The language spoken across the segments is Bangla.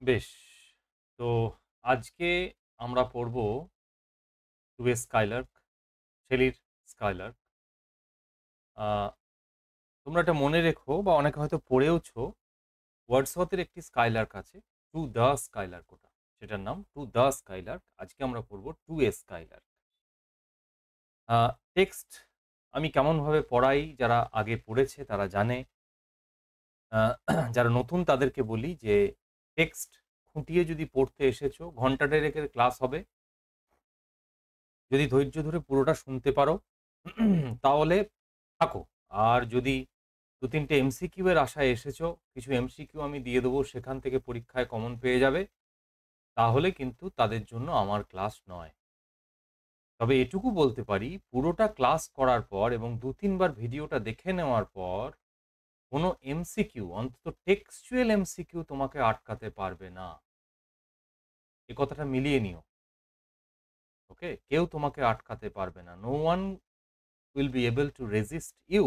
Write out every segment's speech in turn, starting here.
বেশ। তো আজকে আমরা পড়ব 'টু এ স্কাইলার্ক', শেলির 'স্কাইলার্ক'। আ তোমরা এটা মনে রেখো বা অনেকে হয়তো পড়েওছো, ওয়ার্ডসওয়ার্থের একটি 'স্কাইলার্ক' আছে। 'টু দ্য স্কাইলার্ক' ওটা। সেটার নাম 'টু দ্য স্কাইলার্ক'। আজকে আমরা পড়ব 'টু এ স্কাইলার্ক'। আ টেক্সট আমি কেমনভাবে পড়াই যারা আগে পড়েছে তারা জানে। আ যারা নতুন তাদেরকে বলি যে টেক্সট খুঁটিয়ে যদি পড়তে এসেছো, ঘন্টা দেড়েকের ক্লাস হবে। যদি ধৈর্য ধরে পুরোটা শুনতে পারো তাহলে থাকো। আর যদি ২-৩ টে এমসিকিউ এর আশায় এসেছো, কিছু এমসিকিউ আমি দিয়ে দেবো সেখান থেকে পরীক্ষায় কমন পেয়ে যাবে, তাহলে কিন্তু তাদের জন্য আমার ক্লাস নয়। তবে এটুকু বলতে পারি পুরোটা ক্লাস করার পর এবং ২-৩ বার ভিডিওটা দেখে নেওয়ার পর কোনো এমসিকিউ অন্তত টেক্সচুয়াল এমসিকিউ তোমাকে আটকাতে পারবে না। এ কথাটা মিলিয়ে নিও। ওকে? কেউ তোমাকে আটকাতে পারবে না। No one will be able to resist you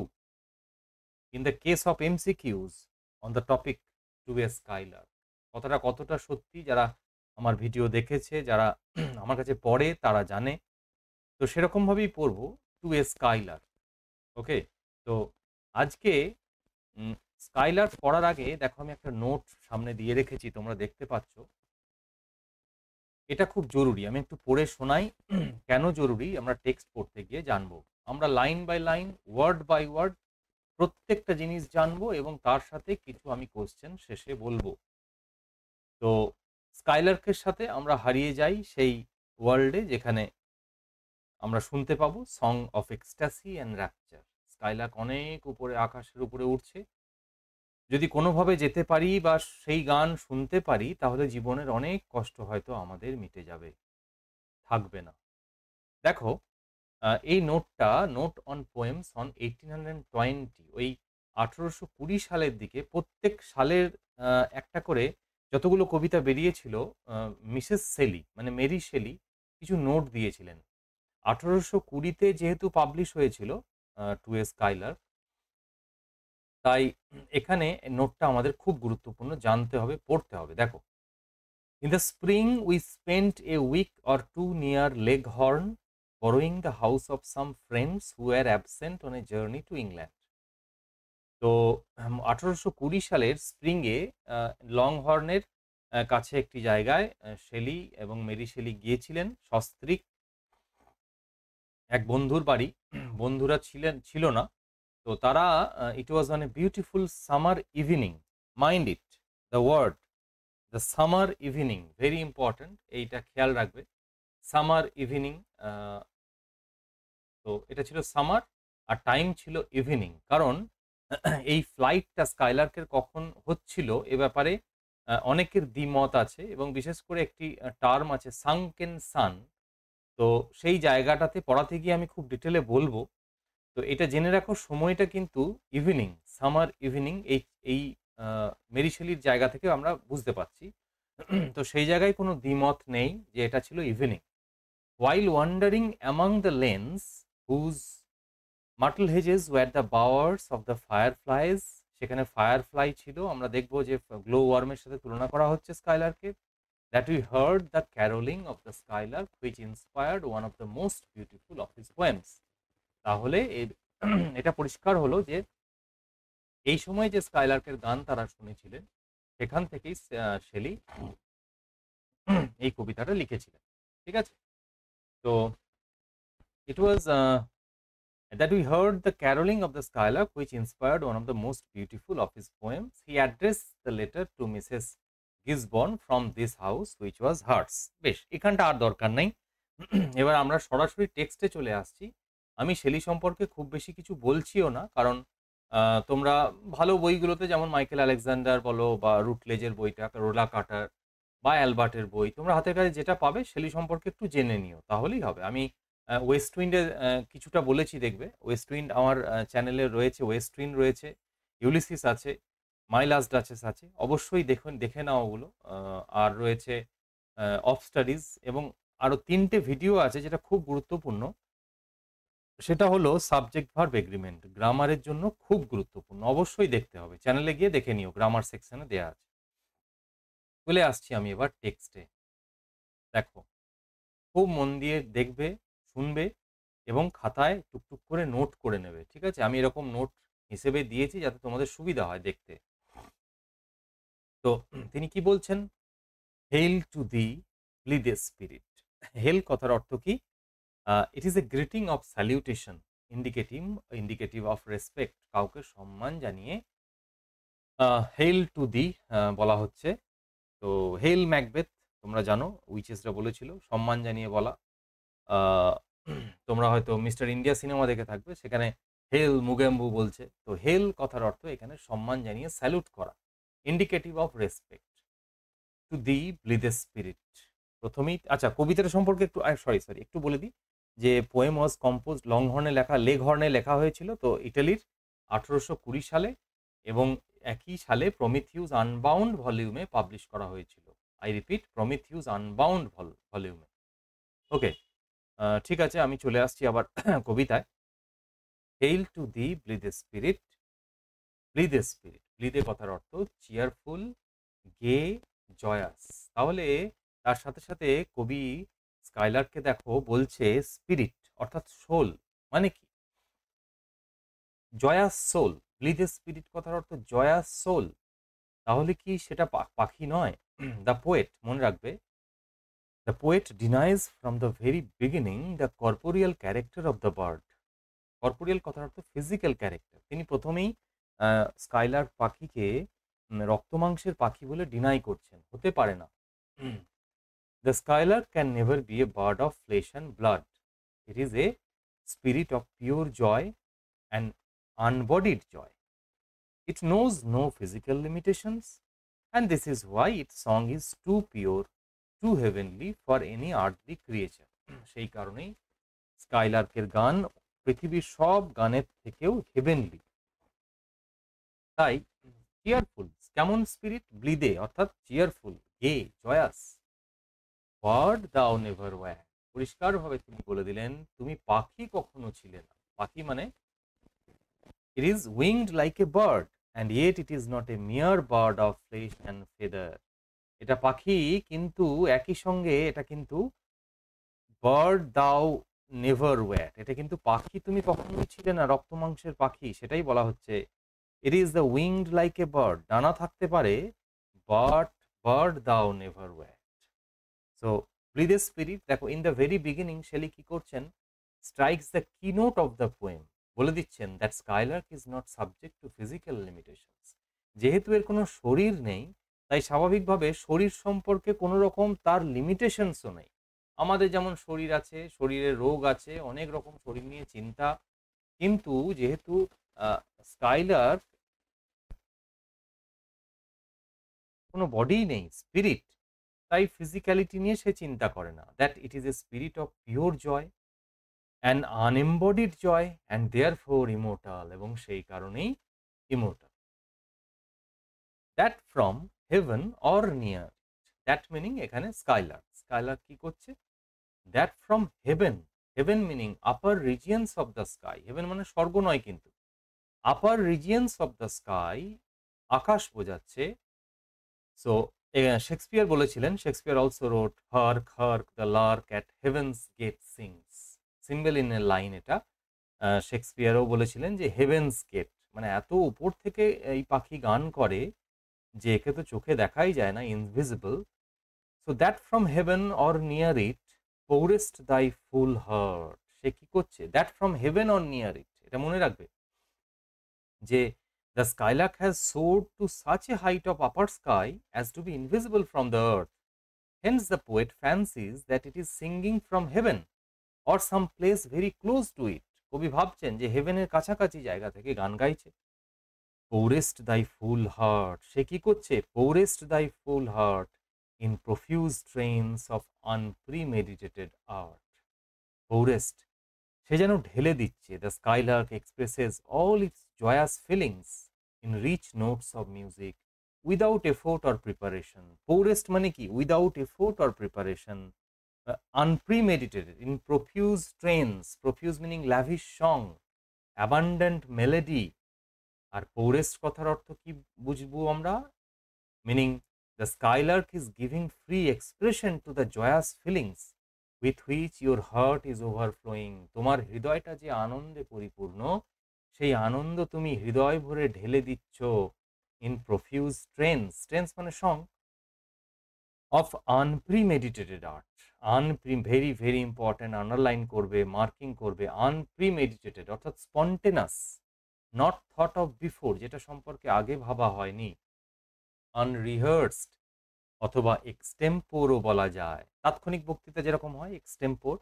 in the case of MCQs on the topic to a Skylark। কথাটা কতটা সত্যি যারা আমার ভিডিও দেখেছে, যারা আমার কাছে পড়ে তারা জানে। তো সেরকমভাবেই পড়ব 'টু এ Skylark'। ওকে? তো আজকে উম 'Skylark' পড়ার আগে দেখো আমি একটা নোট সামনে দিয়ে রেখেছি তোমরা দেখতে পাচ্ছ। এটা খুব জরুরি। আমি একটু পড়ে শোনাই। কেন জরুরি আমরা টেক্সট পড়তে গিয়ে জানব। আমরা line by line, word by word প্রত্যেকটা জিনিস জানবো এবং তার সাথে কিছু আমি কোয়েশ্চেন শেষে বলবো। তো স্কাইলার্কের সাথে আমরা হারিয়ে যাই সেই ওয়ার্ল্ডে যেখানে আমরা শুনতে পাবো song of ecstasy and rupture. Skylark অনেক উপরে আকাশের উপরে উড়ছে। যদি কোনোভাবে যেতে পারি বা সেই গান শুনতে পারি তাহলে জীবনের অনেক কষ্ট হয়তো আমাদের মিটে যাবে, থাকবে না। দেখো এই নোটটা নোট অন পোয়েমস অন 1820 ওই ১৮২০ সালের দিকে প্রত্যেক সালের আ একটা করে যতগুলো কবিতা বেরিয়েছিল আ মিসেস শেলি মানে মেরি শেলি কিছু নোট দিয়েছিলেন। ১৮২০ তে যেহেতু পাবলিশ হয়েছিল 'টু এ স্কাইলার্ক' তাই এখানে নোটটা আমাদের খুব গুরুত্বপূর্ণ জানতে হবে, পড়তে হবে। দেখো In the spring, we spent a week or two near Leghorn, borrowing the house of some friends who were absent on a journey to England. তো ১৮২০ সালের স্প্রিং এ আ লংহর্নের কাছে একটি জায়গায় শেলি এবং মেরি শেলি গিয়েছিলেন সস্ত্রীক এক বন্ধুর বাড়ি। বন্ধুরা ছিল না। তো তারা it was on a beautiful summer evening. Mind it, the word the summer evening very important এইটা খেয়াল রাখবে। সামার ইভনিং আ তো এটা ছিল সামার আর টাইম ছিল ইভনিং। কারণ এই ফ্লাইটটা স্কাইলার্কের কখন হচ্ছিল এ ব্যাপারে অনেকের দ্বিমত আছে এবং বিশেষ করে একটি টার্ম আছে সানকেন সান। তো সেই জায়গাটাতে পড়াতে গিয়ে আমি খুব ডিটেইলে বলব। তো এটা জেনে রাখো সময়টা কিন্তু ইভনিং, সামার ইভনিং এই আ মেরি শেলির জায়গা থেকে আমরা বুঝতে পারছি। তো সেই জায়গায় কোনো দ্বিমত নেই যে এটা ছিল evening. While wandering among the lanes whose myrtle hedges were the bowers of the fireflies, সেখানে ফায়ারফ্লাই ছিল। আমরা দেখব যে গ্লো ওয়ার্ম এর সাথে তুলনা করা হচ্ছে স্কাইলার্ককে। That we heard the caroling of the skylark which inspired one of the most beautiful of his poems। তাহলে এটা পরিষ্কার হলো যে এই সময় যে স্কাইলার্কের গান তারা শুনেছিলেন সেখান থেকেই শেলি এই কবিতাটা লিখেছিলেন। ঠিক আছে? তো it was that we heard the caroling of the skylark which inspired one of the most beautiful of his poems. He addressed the letter to Mrs. Gisborne from this house which was hers। বেশ, এখানটা আর দরকার নাই। এবার আমরা সরাসরি টেক্সটে চলে আসছি। আমি শেলি সম্পর্কে খুব বেশি কিছু বলছিও না। কারণ তোমরা ভালো বইগুলোতে যেমন মাইকেল আলেকজান্ডার বলো বা রুটলেজের বইটা, রোলা কার্টার বা অ্যালবার্টের বই তোমরা হাতের কাছে যেটা পাবে শেলি সম্পর্কে একটু জেনে নিও। তাহলেই হবে। আমি ওয়েস্ট উইন্ডের কিছুটা বলেছি দেখবে। ওয়েস্ট উইন্ড আমার চ্যানেলে রয়েছে, ওয়েস্ট উইন্ড রয়েছে, ইউলিসিস আছে, মাই লাস্ট ডাচেস আছে। অবশ্যই দেখে নাও ওগুলো। আর রয়েছে অফ স্টাডিজ এবং আরো ৩ টে ভিডিও আছে যেটা খুব গুরুত্বপূর্ণ। সেটা হলো সাবজেক্ট ভার্ব এগ্রিমেন্ট। গ্রামারের জন্য খুব গুরুত্বপূর্ণ। অবশ্যই দেখতে হবে। চ্যানেলে গিয়ে দেখে নিও। গ্রামার সেকশনে দেয়া আছে। চলে আসছি আমি এবার টেক্সটে। দেখো, খুব মন দিয়ে দেখবে, শুনবে এবং খাতায় টুকটুক করে নোট করে নেবে। ঠিক আছে? আমি এরকম নোট হিসেবে দিয়েছি যাতে তোমাদের সুবিধা হয় দেখতে। তো তিনি কি বলছেন? Hail to the blithe spirit. Hail কথার অর্থ কি? It is a greeting of salutation indicative of respect. কাউকে সম্মান জানিয়ে হেইল টু দি বলা হচ্ছে। তো হেইল ম্যাকবেথ তোমরা জানো, উইচেসরা বলেছিল সম্মান জানিয়ে বলা। আহ, তোমরা হয়তো মিস্টার ইন্ডিয়া সিনেমা দেখে থাকবে, সেখানে হেল মুগেম্বু বলছে। তো হেল কথার অর্থ এখানে সম্মান জানিয়ে স্যালুট করা, indicative of respect to the blithe spirit. প্রথমেই আচ্ছা, কবিতাটা সম্পর্কে একটু সরি সরি একটু বলে দিই যে পোয়েম ওয়াজ কম্পোজ লেগ হর্নে লেখা হয়েছিল তো ইটালির 1820 সালে, এবং একই সালে প্রমিথিউস আনবাউন্ড ভলিউমে পাবলিশ করা হয়েছিল। আই রিপিট, প্রমিথিউস আনবাউন্ড ভলিউমে। ওকে, ঠিক আছে, আমি চলে আসছি আবার কবিতায়। Hail to the blithe spirit. ব্লিথে কথার অর্থ চিয়ারফুল, গে, জয়াস। তাহলে তার সাথে সাথে কবি স্কাইলারকে দেখো বলছে স্পিরিট অর্থাৎ সোল, মানে কি? জয়াস সোল। ব্লিথ স্পিরিট কথার অর্থ জয়াস সোল। তাহলে কি সেটা পাখি নয়? দ্য পোয়েট, মনে রাখবে, the poet denies from the very beginning the corporeal character of the bird. Corporeal কথার অর্থ ফিজিক্যাল ক্যারেক্টার। তিনি প্রথমেই স্কাইলার পাখিকে রক্তমাংসের পাখি বলে ডিনাই করছেন, হতে পারে না। The skylark can never be a bird of flesh and blood. It is a spirit of pure joy and unbodied joy. It knows no physical limitations, and this is why its song is too pure, too heavenly for any earthly creature. সেই কারণেই স্কাইলার্কের গান পৃথিবীর সব গানের থেকেও হেভেনলি। তাই চিয়ারফুল, কেমন স্পিরিট? ব্লিদে অর্থাৎ চিয়ারফুল, গে, জয়াস। Bird thou never wire. পরিষ্কারভাবে তিনি বলে দিলেন তুমি পাখি কখনো ছিলে না। পাখি মানে it is winged like a bird, and yet it is not a mere bird of flesh and feather. এটা পাখি, কিন্তু একই সঙ্গে এটা কিন্তু বার্ড দাও নেভার ওয়্যার। এটা কিন্তু পাখি তুমি কখনোই ছিলে না, রক্ত মাংসের পাখি। সেটাই বলা হচ্ছে it is the winged like a bird. ডানা থাকতে পারে, but bird thou never wert. So blithe spirit, দেখো in the very beginning Shelley কি করছেন? Strikes the keynote of the poem. বলে দিচ্ছেন that skylark is not subject to physical limitations. যেহেতু এর কোনো শরীর নেই, তাই স্বাভাবিকভাবে শরীর সম্পর্কে কোনো রকম তার লিমিটেশনসও নেই। আমাদের যেমন শরীর আছে, শরীরে রোগ আছে, অনেক রকম শরীর নিয়ে চিন্তা, কিন্তু যেহেতু স্কাইলার্ক কোনো বডিই নেই, স্পিরিট, তাই ফিজিক্যালিটি নিয়ে সে চিন্তা করে না। That it is a spirit of pure joy, an unembodied joy, and therefore immortal, এবং সেই কারণেই immortal. That from heaven or near, that meaning এখানে স্কাইলার। স্কাইলার কি করছে? That from heaven, heaven meaning upper regions of the sky. heaven মানে স্বর্গ নয়, কিন্তু upper regions of the sky, আকাশ বোঝাচ্ছে। সো শেক্সপিয়ার বলেছিলেন, Shakespeare also wrote hark hark the lark at heaven's gate sings. Symbol in a line এটা। শেক্সপিয়ারও বলেছিলেন যে হেভেন্স গেট মানে এত উপর থেকে এই পাখি গান করে যে একে তো চোখে দেখাই যায় না, invisible. So that from heaven or near it pourest thy full heart. সে কি করছে? That from heaven or near it, এটা মনে রাখবে যে the skylark has soared to such a height of upper sky as to be invisible from the earth. Hence the poet fancies that it is singing from heaven or some place very close to it. কবি ভাবছেন যে হেভেনের কাছাকাছি জায়গা থেকে গান গাইছে। Poorest thy full heart, সে কি করছে? Poorest thy full heart in profuse strains of unpremeditated art. Poorest, সে যেন ঢেলে দিচ্ছে। The skylark expresses all its joyous feelings in rich notes of music without effort or preparation. Poorest মানে কি? Without effort or preparation. Unpremeditated, in profuse strains, profuse meaning lavish song, abundant melody. R poorest কথার অর্থ কি বুঝবো আমরা? Meaning the skylark is giving free expression to the জয়াস feelings with which your heart is overflowing. তোমার হৃদয়টা যে আনন্দে পরিপূর্ণ, সেই আনন্দ তুমি হৃদয় ভরে ঢেলে দিচ্ছ ইন প্রফিউজ ট্রেন্স, ট্রেন্স মানে song, of unpremeditated art. Very very important, underline করবে, মার্কিং করবে। আনপ্রিমেডিটেটেড অর্থাৎ spontaneous, not thought of before, যেটা সম্পর্কে আগে ভাবা হয়নি। আনরিহার্সড অথবা এক্সটেম্পোরও বলা যায়, তাৎক্ষণিক বক্তৃতা যেরকম হয় এক্সটেম্পোর।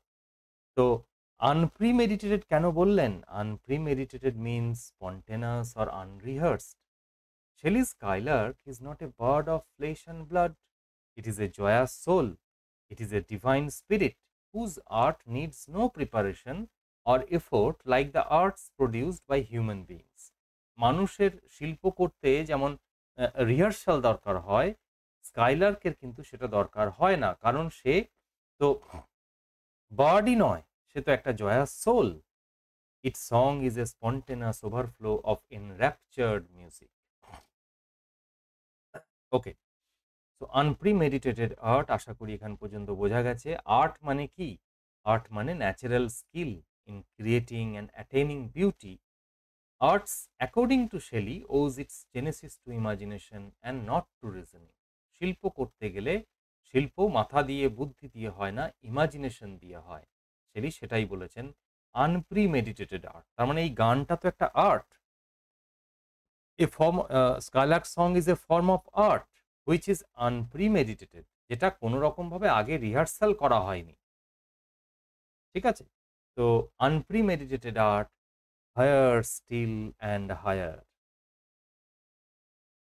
তো আনপ্রিমেডিটেটেড কেন বললেন? Unpremeditated means spontaneous or unrehearsed. Shelley's skylark is not a bird of flesh and blood. It is a joyous soul. It is a divine spirit whose art needs no preparation or effort like the arts produced by human beings. মানুষের শিল্প করতে যেমন রিহার্সাল দরকার হয়, স্কাইলার্কের কিন্তু সেটা দরকার হয় না, কারণ সে তো বার্ডই নয়, সে তো একটা joyous soul. Its song is a spontaneous overflow of enraptured music. Okay, so unpremeditated art, আশা করি এখান পর্যন্ত বোঝা গেছে। আর্ট মানে কি? আর্ট মানে natural skill in creating and attaining beauty. Arts according to Shelley owes its genesis to imagination and not to reasoning. শিল্প করতে গেলে শিল্প মাথা দিয়ে বুদ্ধি দিয়ে হয় না, ইমাজিনেশন দিয়ে হয়। শেলি সেটাই বলেছেন, আনপ্রিমেডিটেটেড আর্ট। তার মানে এই গানটা তো একটা art. A form, Skylark song is a form of art which is unpremeditated, যেটা কোনো রকম ভাবে আগে রিহার্সাল করা হয়নি। ঠিক আছে? তো unpremeditated art, higher still and higher.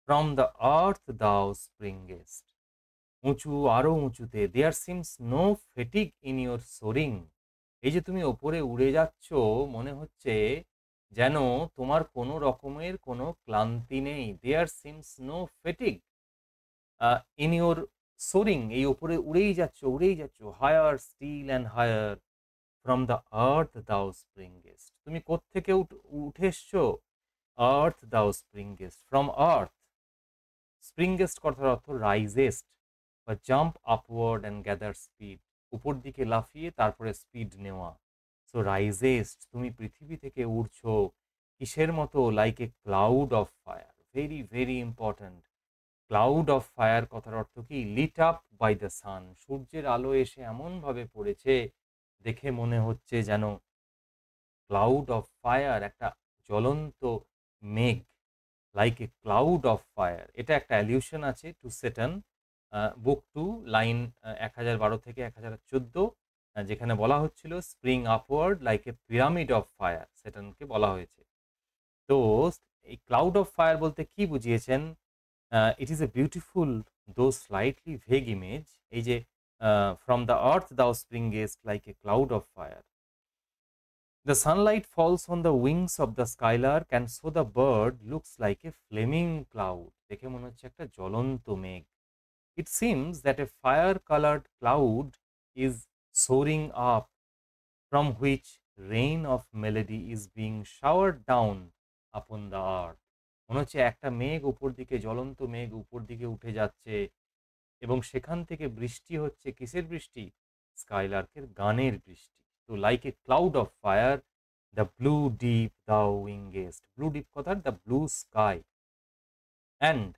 From the earth thou springest. উঁচু আরো উঁচুতে, there seems no fatigue in your soaring. এই যে তুমি ওপরে উড়ে যাচ্ছ, মনে হচ্ছে যেন তোমার কোনো রকমের কোনো ক্লান্তি নেই। There seems no fatigue in your soaring, এই ওপরে উড়েই যাচ্ছ উড়েই যাচ্ছ। Higher still and higher, from the earth thou springest. তুমি কোত্থেকে উঠে এসছো? আর্থ দাও স্প্রিংগেস্ট, ফ্রম আর্থ। স্প্রিংগেস্ট কথার অর্থ রাইজেস্ট বা jump upward and gather speed, উপর দিকে লাফিয়ে তারপরে স্পিড নেওয়া। সো রাইজেস্ট, তুমি পৃথিবী থেকে উড়ছো কিসের মতো? Like a cloud of fire. Very very important. Cloud of fire কথার অর্থ কি? Lit up by the sun. সূর্যের আলো এসে এমনভাবে পড়েছে দেখে মনে হচ্ছে যেন ক্লাউড অফ ফায়ার, একটা জ্বলন্ত মেঘ। Like a cloud of fire, এটা একটা অ্যালিউশন আছে টু সেটন, বুক 2 লাইন 1012 থেকে 1014, যেখানে বলা হচ্ছিল spring upward like a pyramid of fire, সেটানকে বলা হয়েছে। তো এই ক্লাউড অফ ফায়ার বলতে কি বুঝিয়েছেন? It is a beautiful though slightly vague image. এই যে from the earth thou springest like a cloud of fire. The sunlight falls on the wings of the skylark and so the bird looks like a flaming cloud. দেখে মনে হচ্ছে একটা জ্বলন্ত মেঘ। It seems that a fire-colored cloud is soaring up, from which rain of melody is being showered down upon the earth. মনে হচ্ছে একটা মেঘ উপর দিকে, জ্বলন্ত মেঘ উপর দিকে উঠে যাচ্ছে এবং সেখান থেকে বৃষ্টি হচ্ছে। কিসের বৃষ্টি? স্কাইলার্কের গানের বৃষ্টি। তো like a cloud of fire, the blue deep thou wingest. Blue deep কথার the blue sky. And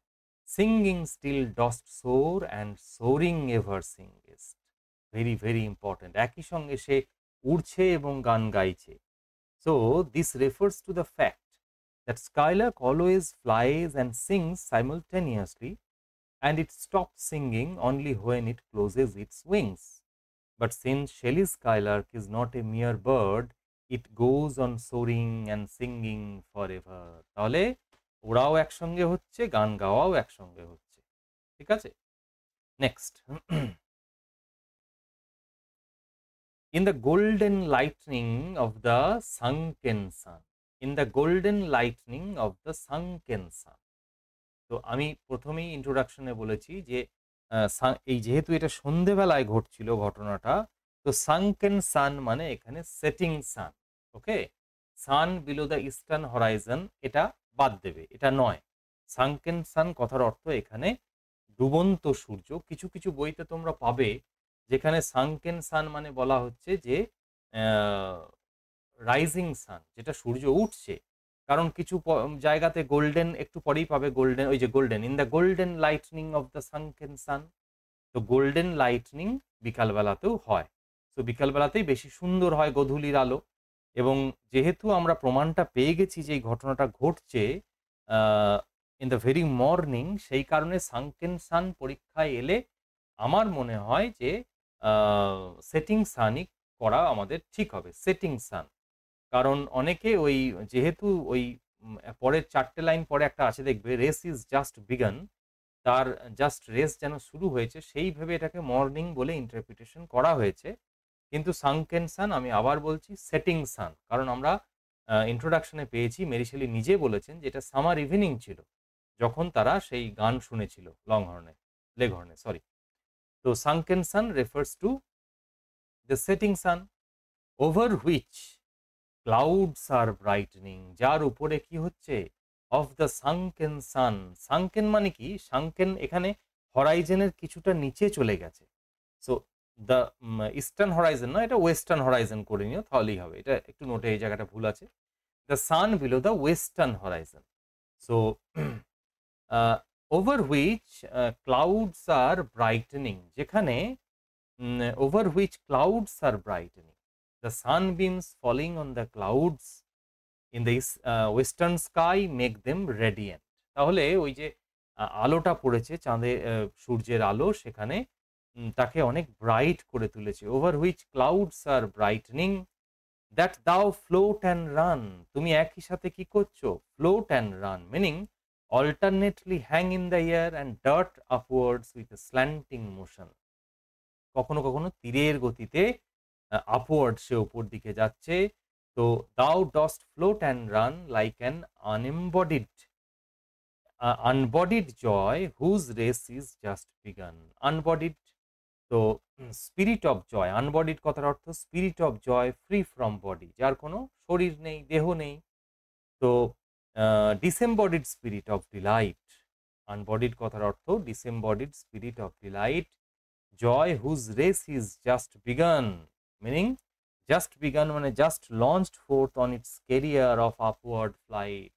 singing still dost soar and soaring ever singest. Very very important. একই সঙ্গে সে উড়ছে এবং গান গাইছে। So this refers to the fact that skylark always flies and sings simultaneously, and it stops singing only when it closes its wings. But since Shelley's skylark is not a mere bird, it goes on soaring and singing forever. তাহলে ওরাও একসঙ্গে হচ্ছে, গান গাওয়াও একসঙ্গে হচ্ছে। ঠিক আছে? Next, in the golden lightning of the sunken sun. In the golden lightning of the sunken sun. তো আমি প্রথমেই ইন্ট্রোডাকশনে বলেছি যে এই যেহেতু এটা সন্ধেবেলায় ঘটছিল ঘটনাটা, তো সানকেন সান মানে এখানে setting sun. Okay, sun below the eastern horizon এটা বাদ দেবে, এটা নয়। সানকেন সান কথার অর্থ এখানে ডুবন্ত সূর্য। কিছু কিছু বইতে তোমরা পাবে যেখানে সানকেন সান মানে বলা হচ্ছে যে রাইজিং সান, যেটা সূর্য উঠছে। কারণ কিছু জায়গাতে গোল্ডেন একটু পরেই পাবে, গোল্ডেন ওই যে golden in the golden lightning of the sunken sun. তো গোল্ডেন লাইটনিং বিকালবেলাতেও হয়। তো বিকালবেলাতেই বেশি সুন্দর হয় গোধূলির আলো। এবং যেহেতু আমরা প্রমাণটা পেয়ে গেছি যে এই ঘটনাটা ঘটছে ইন দ্য ভেরি মর্নিং, সেই কারণে সানকেন সান পরীক্ষায় এলে আমার মনে হয় যে সেটিং সানই করা আমাদের ঠিক হবে, সেটিং সান। কারণ অনেকে ওই যেহেতু ওই পরের ৪ টে লাইন পরে একটা আছে দেখবে, রেস ইজ জাস্ট বিগান, তার জাস্ট রেস যেন শুরু হয়েছে, সেই ভেবে এটাকে মর্নিং বলে ইন্টারপ্রিটেশন করা হয়েছে। কিন্তু সানকেন সান, আমি আবার বলছি সেটিং সান, কারণ আমরা ইন্ট্রোডাকশনে পেয়েছি মেরি শেলি নিজে বলেছেন যে এটা সামার ইভিনিং ছিল যখন তারা সেই গান শুনেছিল লেঘর্নে, সরি। তো sunken sun refers to the setting sun over which clouds are brightening, যার উপরে কি হচ্ছে, অফ দ্য সানকেন সান। সানকেন মানে কি, সানকেন এখানে হরাইজনের কিছুটা নিচে চলে গেছে। সো দ্য ইস্টার্ন হরাইজন না, এটা ওয়েস্টার্ন হরাইজন করে নিও, তাহলেই হবে। এটা একটু নোটে এই জায়গাটা ভুল আছে। The sun below the western horizon. So over which clouds are brightening, যেখানে over which clouds are brightening. The sunbeams falling on the clouds in the western sky make them radiant. তাহলে ওই যে আলোটা পড়েছে সূর্যের আলো, সেখানে তাকে অনেক ব্রাইট করে তুলেছে। Over which clouds are brightening, that thou float and run. তুমি একই সাথে কি করছো? Float and run, meaning alternately hang in the air and dart upwards with a slanting motion. কখনো কখনো তীরের গতিতে আপওয়ার্ড সে উপর দিকে যাচ্ছে। তো thou dost float and run like an unbodied joy whose race is just begun. Unbodied, তো স্পিরিট অফ জয়, আনবডিড কথার অর্থ spirit of joy free from body, যার কোনো শরীর নেই, দেহ নেই। তো disembodied spirit of delight, unbodied কথার অর্থ disembodied spirit of delight, joy whose race is just begun, meaning just begun মানে just launched forth on its career of upward flight.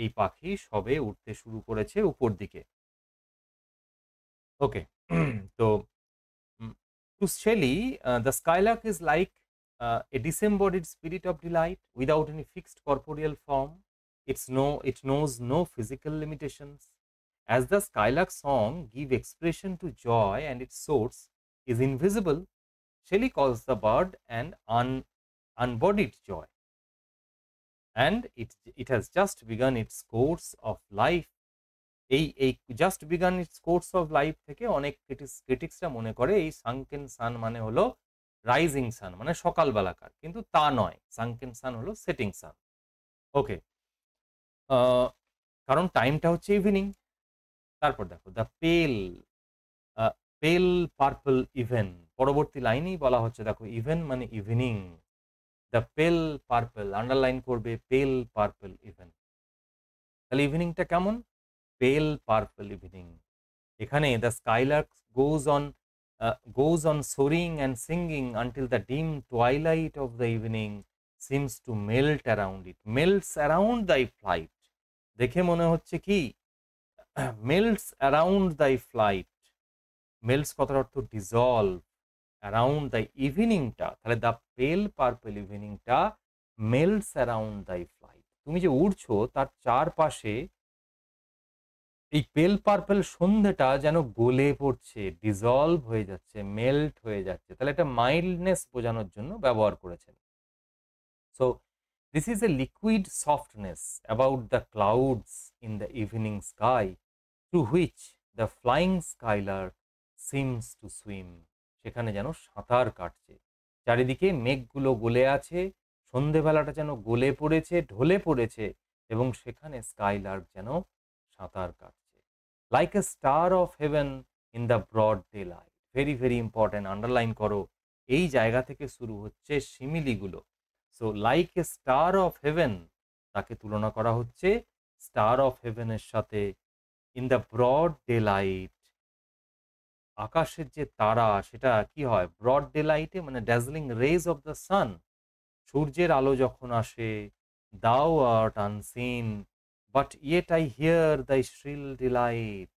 এই পাখি সবে উঠতে শুরু করেছে উপর দিকে। ওকে, তো to Shelley, the skylark is like a disembodied spirit of delight without any fixed corporeal form. It knows no physical limitations. As the skylark song give expression to joy and its source is invisible, Shelley calls the bird an unbodied joy. And it has just begun its course of life. এই just began it's course of life থেকে অনেক ক্রিটিক্সরা মনে করে এই সানকেন সান মানে হলো রাইজিং সান, মানে সকালবেলাকার, কিন্তু তা নয়। সানকেন সান হলো সেটিং সান। ওকে, কারণ টাইমটা হচ্ছে ইভিনিং। তারপর দেখো দ্য পেল পার্পল ইভেন, পরবর্তী লাইনেই বলা হচ্ছে, দেখো ইভেন মানে ইভিনিং, দ্য পেল পার্পল, আন্ডারলাইন করবে পেল পার্পল ইভেন। তাহলে ইভিনিংটা কেমন? পেল পার্পল ইভিনিং। এখানে the Skylark goes on soaring and singing until the dim twilight of the evening seems to melt around it. Melts around thy flight, দেখে মনে হচ্ছে কি, melts around thy flight, melts কথার অর্থ dissolve, around thy eveningটা, তাহলে দ্য পেল purple ইভিনিংটা melts around thy flight, তুমি যে উড়ছো তার চারপাশে এই পেল পার্পল সন্ধ্যেটা যেন গলে পড়ছে, ডিজলভ হয়ে যাচ্ছে, মেল্ট হয়ে যাচ্ছে। তাহলে এটা মাইল্ডনেস বোঝানোর জন্য ব্যবহার করেছেন। So this is a liquid softness about the clouds in the evening sky to which the flying skylark seems to swim. সেখানে যেন সাঁতার কাটছে, চারিদিকে মেঘগুলো গলে আছে, সন্ধেবেলাটা যেন গলে পড়েছে, ঢলে পড়েছে, এবং সেখানে স্কাইলার্ক যেন সাঁতার কাটছে। Like a star of heaven in the broad daylight. Very very important, underline করো, এই জায়গা থেকে শুরু হচ্ছে সিমিলিগুলো। So like a star of heaven, তাকে তুলনা করা হচ্ছে স্টার অফ হেভেনের সাথে, in the broad daylight, আকাশের যে তারা সেটা কি হয়, ব্রড ডে লাইটে মানে dazzling rays of the sun, সূর্যের আলো যখন আসে, thou art unseen but yet I hear thy shrill delight,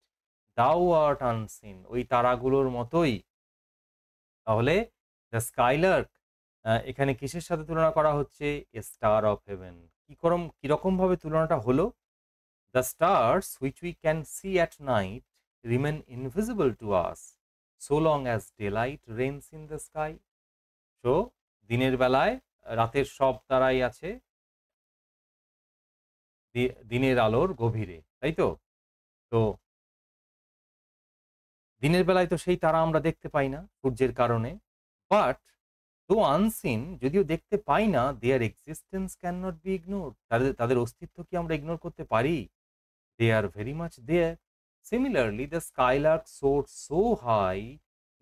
thou art unseen ওই তারাগুলোর মতোই। তাহলে দ্য স্কাইলার্ক এখানে কিসের সাথে তুলনা করা হচ্ছে, এ স্টার অফ হেভেন। কিরকম ভাবে তুলনাটা হলো, the stars which we can see at night remain invisible to us so long as delight rains in the sky. So দিনের বেলায় রাতের সব তারাই আছে দিনের আলোর গভীরে, তাই তো? তো দিনের বেলায় তো সেই তারা আমরা দেখতে পাই না সূর্যের কারণে, বাট দো আনসিন, যদিও দেখতে পাই না, their existence can not be ignore, তাদের অস্তিত্ব কি আমরা ইগনোর করতে পারি? They are very much there. Similarly the skylark soared so high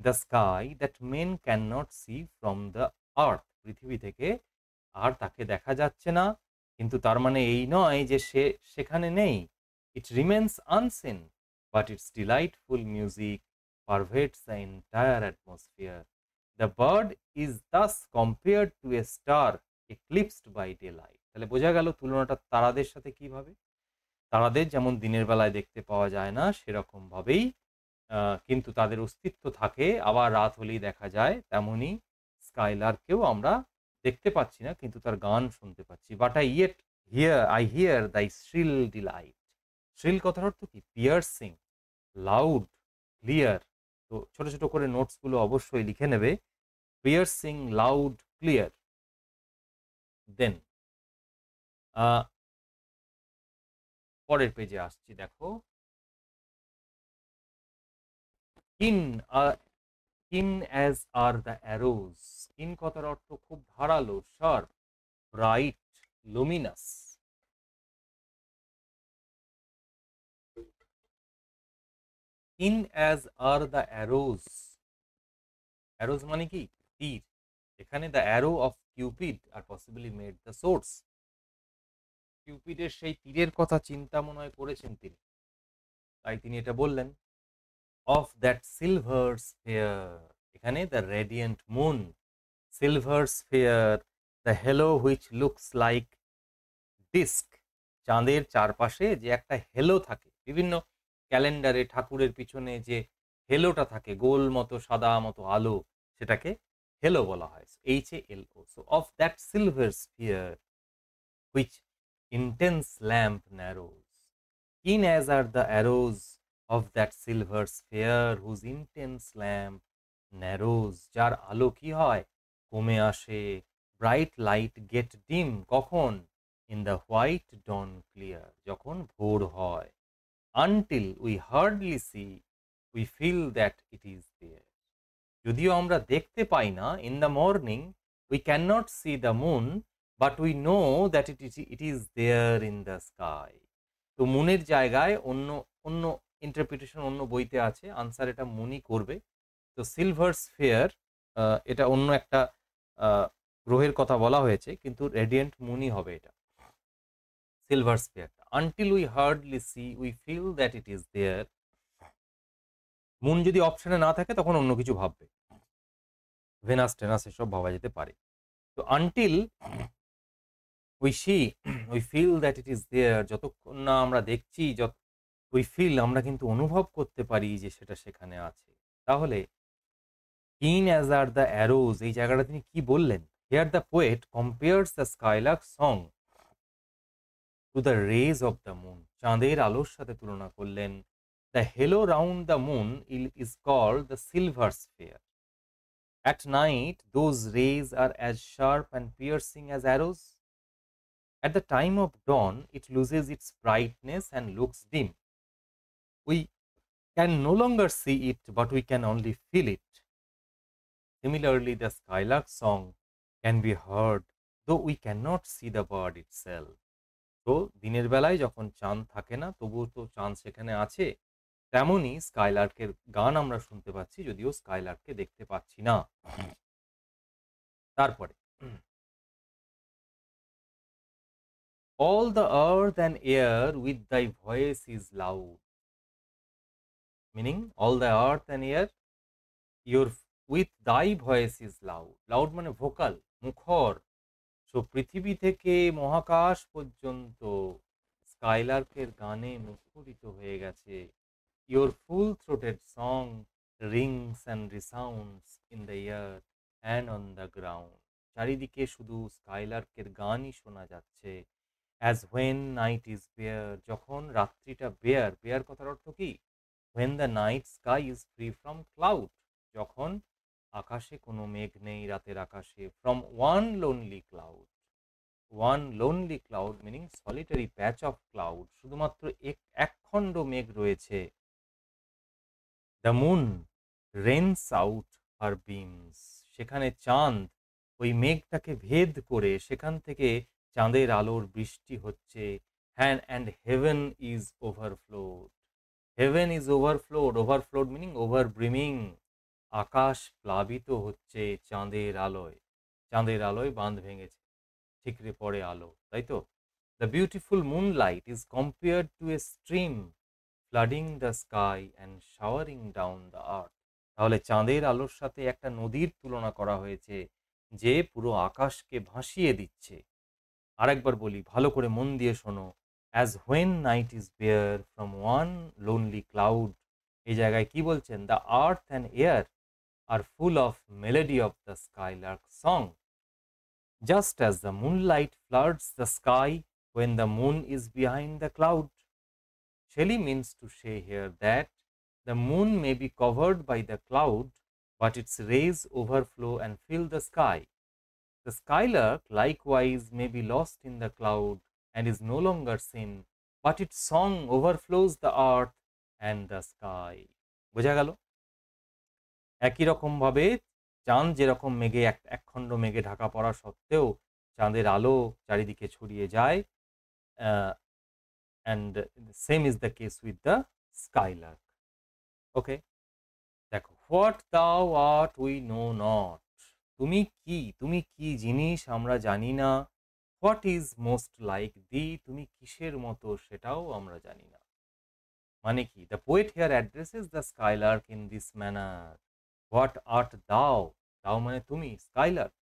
the sky that men can not see from the earth, পৃথিবী থেকে আর তাকে দেখা যাচ্ছে না, কিন্তু তার মানে এই নয় যে সে সেখানে নেই। It remains unseen but its delightful music pervades the entire atmosphere. The bird is thus compared to a star eclipsed by daylight. তাহলে বোঝা গেল তুলনাটা তারাদের সাথে কিভাবে। তারাদের যেমন দিনের বেলায় দেখতে পাওয়া যায় না, সেরকম ভাবেই কিন্তু তাদের অস্তিত্ব থাকে, আবার রাত হলেই দেখা যায়, তেমনি স্কাইলারকেও আমরা দেখতে পাচ্ছি না, কিন্তু তার গান শুনতে পাচ্ছি। But I hear thy shrill Deloitte. Shrill কথার অর্থ কি, পিয়ার্সিং, লাউড, ক্লিয়ার। তো ছোট ছোট করে নোটস গুলো অবশ্যই লিখে নেবে, পিয়ার্সিং, লাউড, ক্লিয়ার। দেন পরের পেজে আসছি, দেখো, কিন কিন অ্যাজ আর দ্য অ্যারোজ। কিন কথার অর্থ খুব ধারালো, sharp, bright, luminous. Keen as are the arrows, arrows মানে কি, তীর। এখানে the arrow of Cupid are possibly made the source. কিউপিডের সেই তীরের কথা চিন্তা মনে হয় করেছেন তিনি, তাই তিনি এটা বললেন। অফ দ্যাট সিলভার স্ফিয়ার, এখানে the radiant moon, silver sphere, the halo which looks like disc, চাঁদের চারপাশে যে একটা হেলো থাকে, বিভিন্ন ক্যালেন্ডারে ঠাকুরের পিছনে যে হেলোটা থাকে, গোল মতো সাদা মতো আলো, সেটাকে হেলো বলা হয়, HALO। So of that silver sphere which intense lamp narrows, keen as are the arrows of that silver sphere whose intense lamp narrows, যার আলো কি হয়, কমে আসে, ব্রাইট লাইট গেট ডিম, কখন, in the white dawn clear, যখন ভোর হয়, until we hardly see we feel that it is there, যদিও আমরা দেখতে পাই না, in the morning we can not see the moon but we know that it is there in the sky. তো মুনের জায়গায় অন্য অন্য ইন্টারপ্রিটেশন অন্য বইতে আছে, আনসার এটা মুনই করবে। তো সিলভার স্ফিয়ার এটা অন্য একটা গ্রহের কথা বলা হয়েছে, কিন্তু রেডিয়েন্ট মুনই হবে এটা, silver sphere. Until we hardly see we feel that it is there, moon যদি অপশনে না থাকে তখন অন্য কিছু ভাববে, ভেনাস টেনাস এসব ভাবা যেতে পারে। তো until we see we feel that it is there, যতক্ষণ না আমরা দেখছি, উই ফিল আমরা কিন্তু অনুভব করতে পারি যে সেটা সেখানে আছে। তাহলে কিন অ্যাজ আর দ্য অ্যারোজ, এই জায়গাটা তিনি কি বললেন, here the poet compares the skylark song to the rays of the moon, চাঁদের আলোর সাথে তুলনা করলেন। The halo round the moon is called the silver sphere. At night those rays are as sharp and piercing as arrows. At the time of dawn, it loses its brightness and looks dim. We can no longer see it, but we can only feel it. Similarly, the skylark song can be heard, though we cannot see the bird itself. তো দিনের বেলায় যখন চাঁদ থাকে না, তবুও তো চাঁদ সেখানে আছে, তেমনি স্কাইলার্কের গান আমরা শুনতে পাচ্ছি, যদিও স্কাইলার্ককে দেখতে পাচ্ছি না। তারপরে all the earth and air with thy voice is loud, meaning all the earth and air your with thy voice is loud, loud মানে ভোকাল, মুখর। সো পৃথিবী থেকে মহাকাশ পর্যন্ত স্কাইলার্কের গানে মুখরিত হয়ে গেছে। Your full throated song rings and resounds in the air and on the ground. চারিদিকে শুধু স্কাইলার্কের গানই শোনা যাচ্ছে। As when night is bare, যখন রাত্রিটা বেয়ার, বেয়ার কথার অর্থ কি? When the night sky is free from cloud, যখন আকাশে কোনো মেঘ নেই, রাতের আকাশে। From one lonely cloud, one lonely cloud meaning solitary patch of cloud, শুধুমাত্র একখণ্ড মেঘ রয়েছে। The moon Reigns out her beans, সেখানে চাঁদ ওই মেঘটাকে ভেদ করে সেখান থেকে চাঁদের আলোর বৃষ্টি হচ্ছে। And heaven is overflowed, heaven is overflowed, overflowed meaning overbrimming, আকাশ প্লাবিত হচ্ছে চাঁদের আলোয়। চাঁদের আলোয় বাঁধ ভেঙেছে, ঠিকরে পড়ে আলো, তাই তো? The beautiful moonlight is compared to A stream flooding the sky and showering down the earth. তাহলে চাঁদের আলোর সাথে একটা নদীর তুলনা করা হয়েছে যে পুরো আকাশকে ভাসিয়ে দিচ্ছে। আরেকবার বলি, ভালো করে মন দিয়ে শোনো। As when night is bare from one lonely cloud, এই জায়গায় কি বলছেন? The earth and air are full of melody of the skylark song, just as the moonlight floods the sky when the moon is behind the cloud. Shelley means to say here that the moon may be covered by the cloud, but its rays overflow and fill the sky. The skylark likewise may be lost in the cloud and is no longer seen, but its song overflows the earth and the sky. বোঝা গেল? একই রকম ভাবে চাঁদ যেরকম মেঘে একখণ্ড মেঘে ঢাকা পড়া সত্ত্বেও চাঁদের আলো চারিদিকে ছড়িয়ে যায়, and same is the case with the skylark. Okay, দেখো, what thou art we know not, তুমি কি জিনিস আমরা জানি না। what is most like thee, তুমি কিসের মতো সেটাও আমরা জানি না। মানে কি? the poet here addresses the skylark in this manner. What art thou? Thou মানে তুমি, skylark.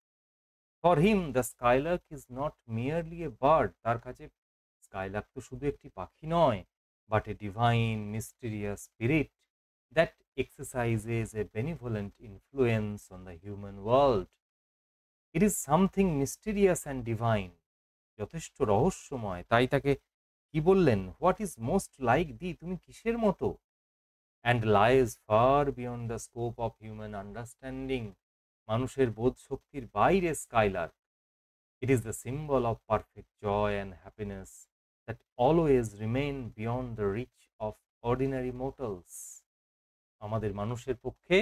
For him the skylark is not merely a bird. তার কাছে skylark তো শুধু একটি পাখি নয়, but a divine mysterious spirit that exercises a benevolent influence on the human world. It is something mysterious and divine, যথেষ্ট রহস্যময়। তাই তাকে কি বললেন? What is most like thee, তুমি কিসের মতো? And lies far beyond the scope of human understanding, মানুষের বোধ শক্তির বাইরে Skylark. It is the symbol of perfect joy and happiness that always remain beyond the reach of ordinary mortals. আমাদের মানুষের পক্ষে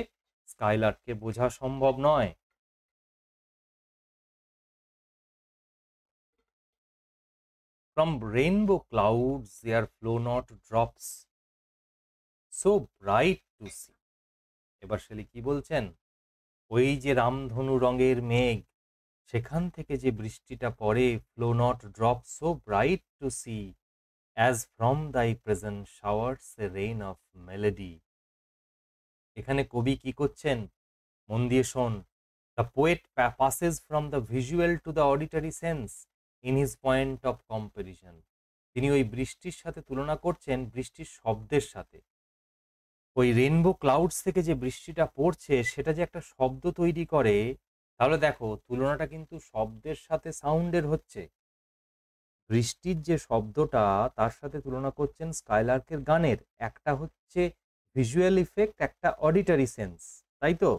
স্কাইলার্ককে বোঝা সম্ভব নয়। From rainbow clouds there flow not drops so bright to see. এবার শেলি কি বলছেন? ওই যে রামধনু রঙের মেঘ, সেখান থেকে যে বৃষ্টিটা পড়ে, flow not drop so bright to see, as from thy present showers a rain of melody. এখানে কবি কি করছেন? মন দিয়ে শোন। The poet passes from the visual to the auditory sense in his point of comparison. তিনি ওই বৃষ্টির সাথে তুলনা করছেন বৃষ্টির শব্দের সাথে। ওই রেইনবো ক্লাউডস থেকে যে বৃষ্টিটা পড়ছে সেটা যে একটা শব্দ তৈরি করে, তাহলে দেখো তুলনাটা কিন্তু শব্দের সাথে সাউন্ডের হচ্ছে। বৃষ্টির যে শব্দটা তার সাথে তুলনা করছেন স্কাইলার্কের গানের। একটা হচ্ছে ভিজুয়াল ইফেক্ট, একটা অডিটরি সেন্স, তাই তো?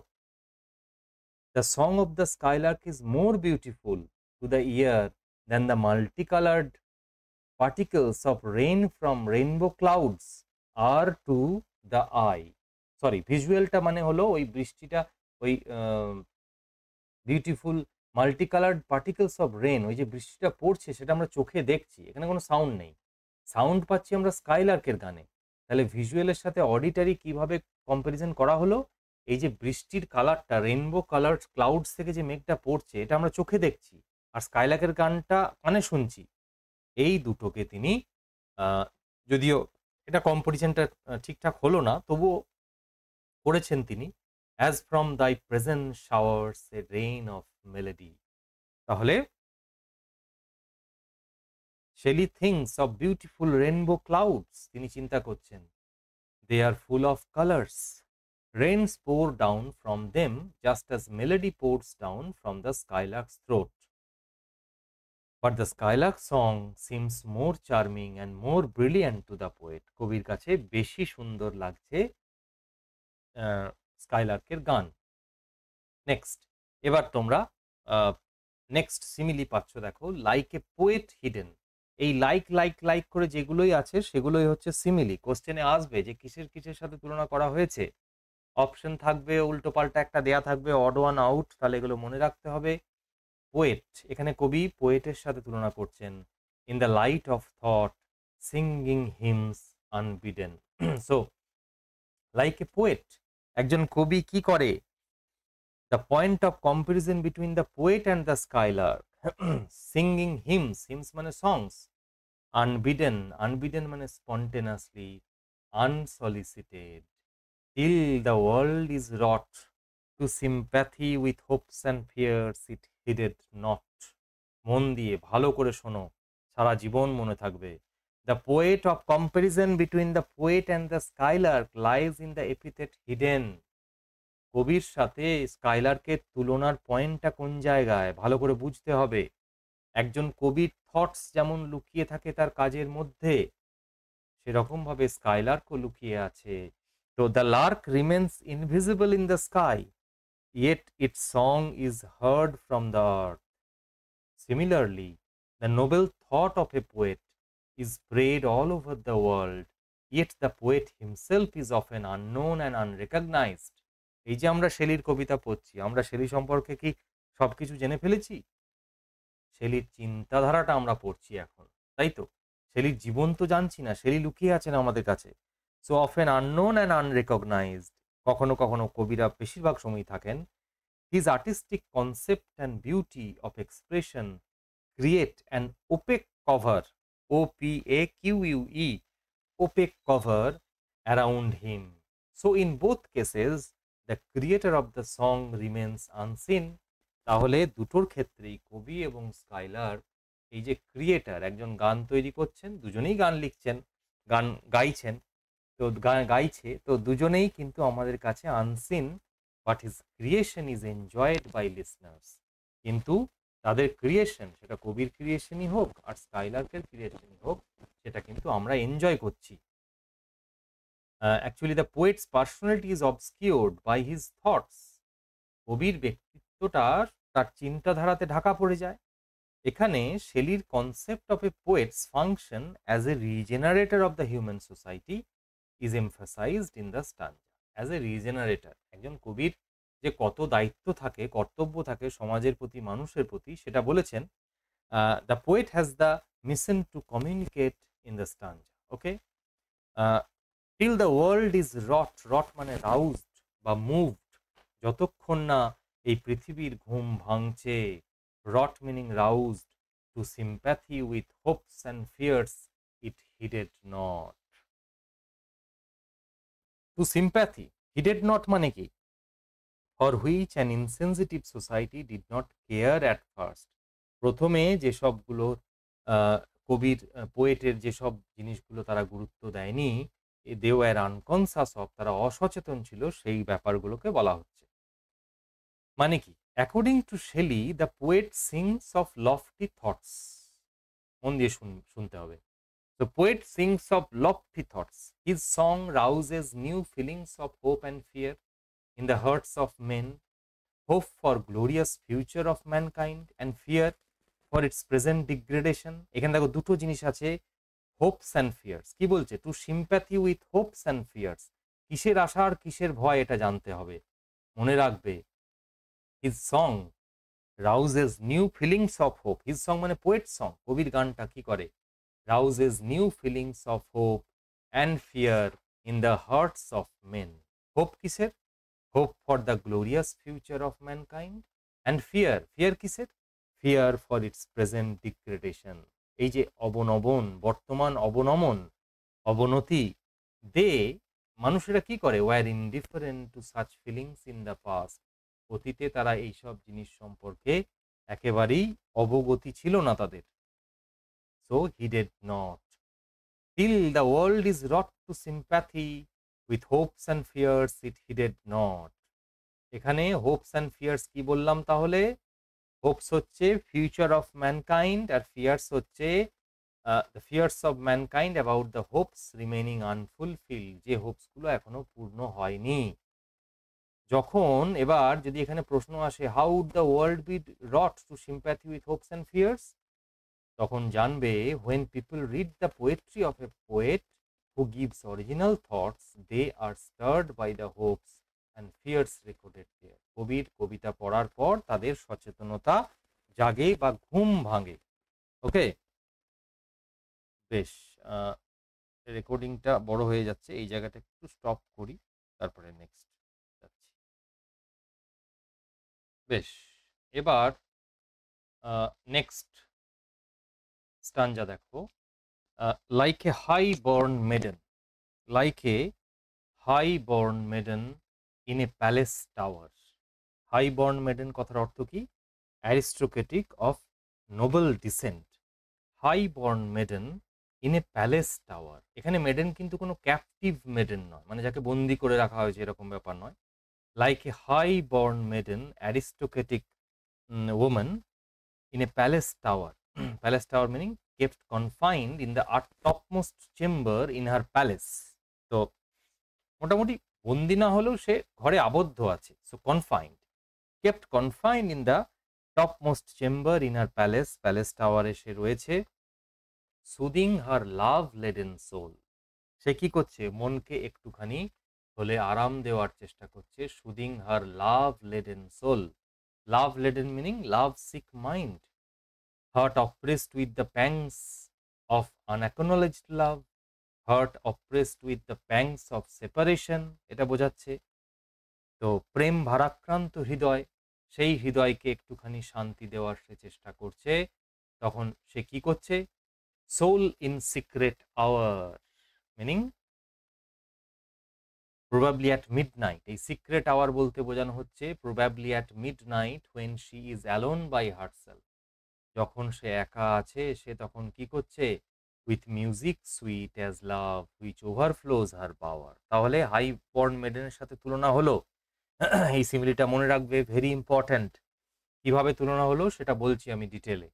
The song of the skylark is more beautiful to the ear than the multicoloured particles of rain from rainbow clouds are to the eye. Sorry, ভিজুয়ালটা মানে হলো ওই বৃষ্টিটা, ওই beautiful multicoloured particles of rain, ওই যে বৃষ্টিটা পড়ছে সেটা আমরা চোখে দেখছি, এখানে কোনো সাউন্ড নেই। সাউন্ড পাচ্ছি আমরা স্কাইলার্কের গানে। তাহলে ভিজুয়ালের সাথে অডিটারি কিভাবে কম্পারিজন করা হলো? এই যে বৃষ্টির কালারটা, রেইনবো কালার ক্লাউডস থেকে যে মেঘটা পড়ছে, এটা আমরা চোখে দেখছি, আর স্কাইলার্কের গানটা কানে শুনছি। এই দুটোকে তিনি, যদিও এটা কম্পারিজনটা ঠিকঠাক হলো না, তবুও করেছেন তিনি, as from thy present showers a rain of melody. তাহলে Shelley thinks of beautiful rainbow clouds. তিনি চিন্তা করছেন, they are full of colors. Rains pour down from them just as melody pours down from the skylark's throat. But the skylark song seems more charming and more brilliant to the poet. কবির কাছে বেশি সুন্দর লাগছে স্কাইলার্কের গান। নেক্সট, এবার তোমরা নেক্সট সিমিলি পাচ্ছ, দেখো, লাইক এ পোয়েট হিডেন। এই লাইক লাইক লাইক করে যেগুলোই আছে সেগুলোই হচ্ছে সিমিলি। কোশ্চেনে আসবে যে কিসের কিসের সাথে তুলনা করা হয়েছে, অপশন থাকবে, উল্টো পাল্টা একটা দেয়া থাকবে, অড ওয়ান আউট, তাহলে এগুলো মনে রাখতে হবে। পোয়েট, এখানে কবি পোয়েটের সাথে তুলনা করছেন। In the light of thought singing hymns unbidden. So like a poet, একজন কবি কি করে? The point of comparison between the poet and the skylark, singing hymns, hymns মানে সংস, আনবিডেন, আনবিডেন মানে spontaneously, unsolicited, till the world is wrought to sympathy with hopes and fears it heeded not. মন দিয়ে ভালো করে শোনো, সারা জীবন মনে থাকবে। The poet of comparison between the poet and the skylark lies in the epithet hidden. কবির সাথে স্কাইলার্কের তুলনার পয়েন্টটা কোন জায়গায় ভালো করে বুঝতে হবে। একজন কবির থটস যেমন লুকিয়ে থাকে তার কাজের মধ্যে, সেরকম ভাবে স্কাইলার্কও লুকিয়ে আছে। So the lark remains invisible in the sky, yet its song is heard from the earth. Similarly, the noble thought of a poet is spread all over the world, yet the poet himself is often unknown and unrecognized. এই যে আমরা শেলির কবিতা পড়ছি, আমরা শেলি সম্পর্কে কি সবকিছু জেনে ফেলেছি? শেলির চিন্তাধারাটা আমরা পড়ছি এখন, তাই তো? শেলির জীবন তো জানছি না, শেলি লুকিয়ে আছেন আমাদের কাছে। So often unknown and unrecognized, কখনো কখনো কবিরা বেশিরভাগ সময় থাকেন। His artistic concept and beauty of expression create an opaque cover, O-P-A-Q-U-E, opaque cover around him. So in both cases, the creator of the song remains unseen. তাহলে দুটোর ক্ষেত্রেই কবি এবং স্কাইলার্ক, এই যে ক্রিয়েটার, একজন গান তৈরি করছেন, দুজনেই গান লিখছেন, গান গাইছেন, তো গাইছে, তো দুজনেই কিন্তু আমাদের কাছে unseen, but his creation is enjoyed by listeners. কিন্তু তাদের ক্রিয়েশন, সেটা কবির ক্রিয়েশনই হোক আর স্কাইলার্কের ক্রিয়েশনই হোক, সেটা কিন্তু আমরা এনজয় করছি। Actually the poet's personality is obscured by his thoughts. কবির ব্যক্তিত্বটা তার চিন্তাধারাতে ঢাকা পড়ে যায়। এখানে শেলির concept of a poet's function as a regenerator of the human society is emphasized in the stanza as a regenerator. একজন কবির যে কত দায়িত্ব থাকে, কর্তব্য থাকে সমাজের প্রতি, মানুষের প্রতি, সেটা বলেছেন। the poet has the mission to communicate in the stanza. Okay, till the world is wrought, wrought মানে roused বা moved, যতক্ষণ না এই পৃথিবীর ঘুম ভাঙছে, wrought meaning roused, to sympathy with hopes and fears it heeded not. To sympathy, heeded not মানে কি? For which an insensitive society did not care at first. প্রথমে যেসবগুলো কবির পোয়েটের যেসব জিনিসগুলো তারা গুরুত্ব দেয়নি, they were unconscious of, তারা অসচেতন ছিল, সেই ব্যাপারগুলোকে বলা হচ্ছে। মানে কি? According to Shelley, the poet sings of lofty thoughts. মন দিয়ে শুনতে হবে। The poet sings of lofty thoughts. His song rouses new feelings of hope and fear in the hearts of men, hope for glorious future of mankind and fear for its present degradation. এখানে দেখো দুটো জিনিস আছে, hopes and fears. কি বলছে? To sympathy with hopes and fears. কিসের আশা আর কিসের ভয় এটা জানতে হবে, মনে রাখবে। His song rouses new feelings of hope. His song মানে poet song, কবির গানটা কি করে? Rouses new feelings of hope and fear in the hearts of men. Hope কিসের? Hope for the glorious future of mankind and fear. Fear কিসের? Fear for its present degradation. এই যে অবনমন, বর্তমান অবনমন, অবনতি, they মানুষেরা কি করে, were indifferent to such feelings in the past, অতীতে তারা এইসব জিনিস সম্পর্কে একেবারেই অবগতি ছিল না তাদের। So he did not till the world is wrought to sympathy with hopes and fears it heeded not। এখানে হোপস অ্যান্ড ফিয়ার্স কি বললাম তাহলে? হোপস হচ্ছে ফিউচার অফ ম্যানকাইন্ড, আর ফিয়ার্স হচ্ছে the fears of mankind about the hopes remaining unfulfilled, যে হোপসগুলো এখনো পূর্ণ হয়নি। যখন এবার যদি এখানে প্রশ্ন আসে how would the world be wrought to sympathy with hopes and fears, তখন জানবে when people read the poetry of a poet who gives original thoughts they are stirred by the hopes and fears recorded there। কবির কবিতা পড়ার পর তাদের সচেতনতা জাগে বা ঘুম ভাঙে। ওকে, বেশ, রেকর্ডিংটা বড় হয়ে যাচ্ছে, এই জায়গাটা একটু স্টপ করি, তারপরে নেক্সট যাচ্ছি। বেশ, এবার নেক্সট স্টানজা দেখো, like a high born maiden, like a high born maiden in a palace tower. High born maiden কথার অর্থ কি? Aristocratic of noble descent. High born maiden in a palace tower, এখানে মেডেন কিন্তু কোনো ক্যাপটিভ মেডেন নয়, মানে যাকে বন্দি করে রাখা হয়েছে এরকম ব্যাপার নয়। Like a high born maiden aristocratic woman in a palace tower palace tower meaning kept confined in the topmost chamber in her palace। তো মোটামুটি বন্দি না হলেও সে ঘরে আবদ্ধ আছে, so confined, kept confined in the topmost chamber in her palace, palace টাওয়ারে সে রয়েছে। soothing her love laden soul, সে কি করছে? মনকে একটুখানি হলে আরাম দেওয়ার চেষ্টা করছে। soothing her love laden soul, love laden meaning love sick mind, heart oppressed with the pangs of unacknowledged love, heart oppressed with the pangs of separation, এটা বোঝাচ্ছে। তো প্রেম ভারাক্রান্ত হৃদয়, সেই হৃদয়কে একটুখানি শান্তি দেওয়ার সে চেষ্টা করছে। তখন সে কি করছে? Soul in secret hour meaning probably at midnight, এই সিক্রেট আওয়ার বলতে বোঝানো হচ্ছে probably at midnight when she is alone by herself, যখন সে একা আছে সে তখন কি করছে? With music sweet as love which overflows her power. তাহলে হাই বর্ন মেডেনের সাথে তুলনা হলো, এই সিমিলিটা মনে রাখবে, ভেরি ইম্পর্ট্যান্ট। কিভাবে তুলনা হলো সেটা বলছি আমি ডিটেলে।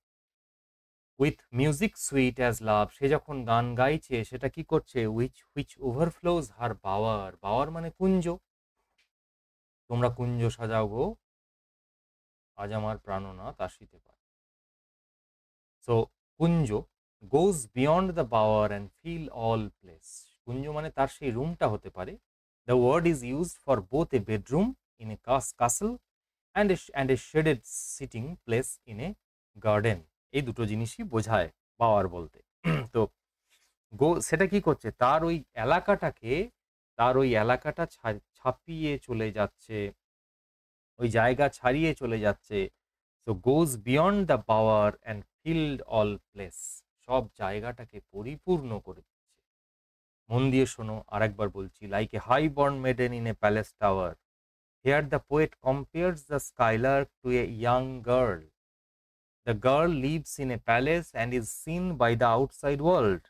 উইথ মিউজিক সুইট অ্যাজ লাভ, সে যখন গান গাইছে সেটা কি করছে? হুইচ ওভারফ্লোজ হার পাওয়ার, পাওয়ার মানে কুঞ্জ, তোমরা কুঞ্জ সাজাও গো আজ আমার প্রাণনাথ আসিতে পারে। So kunja goes beyond the power and fill all place, কুঞ্জ মানে তার সেই রুমটা হতে পারে। The word is used for both a bedroom in a castle and a shaded sitting place in a garden, এই দুটো জিনিসই বোঝায় পাওয়ার বলতে। তো সেটা কি করছে? তার ওই এলাকাটা ছাপিয়ে চলে যাচ্ছে, ওই জায়গা ছাড়িয়ে চলে যাচ্ছে। So goes beyond the power and field all place, সব জায়গাটাকে পরিপূর্ণ করে দিচ্ছে। মন দিয়ে শোনো, আরেকবার বলছি। Like a high born maiden in a palace tower, here the poet compares the skylark to a young girl. The girl lives in a palace and is seen by the outside world.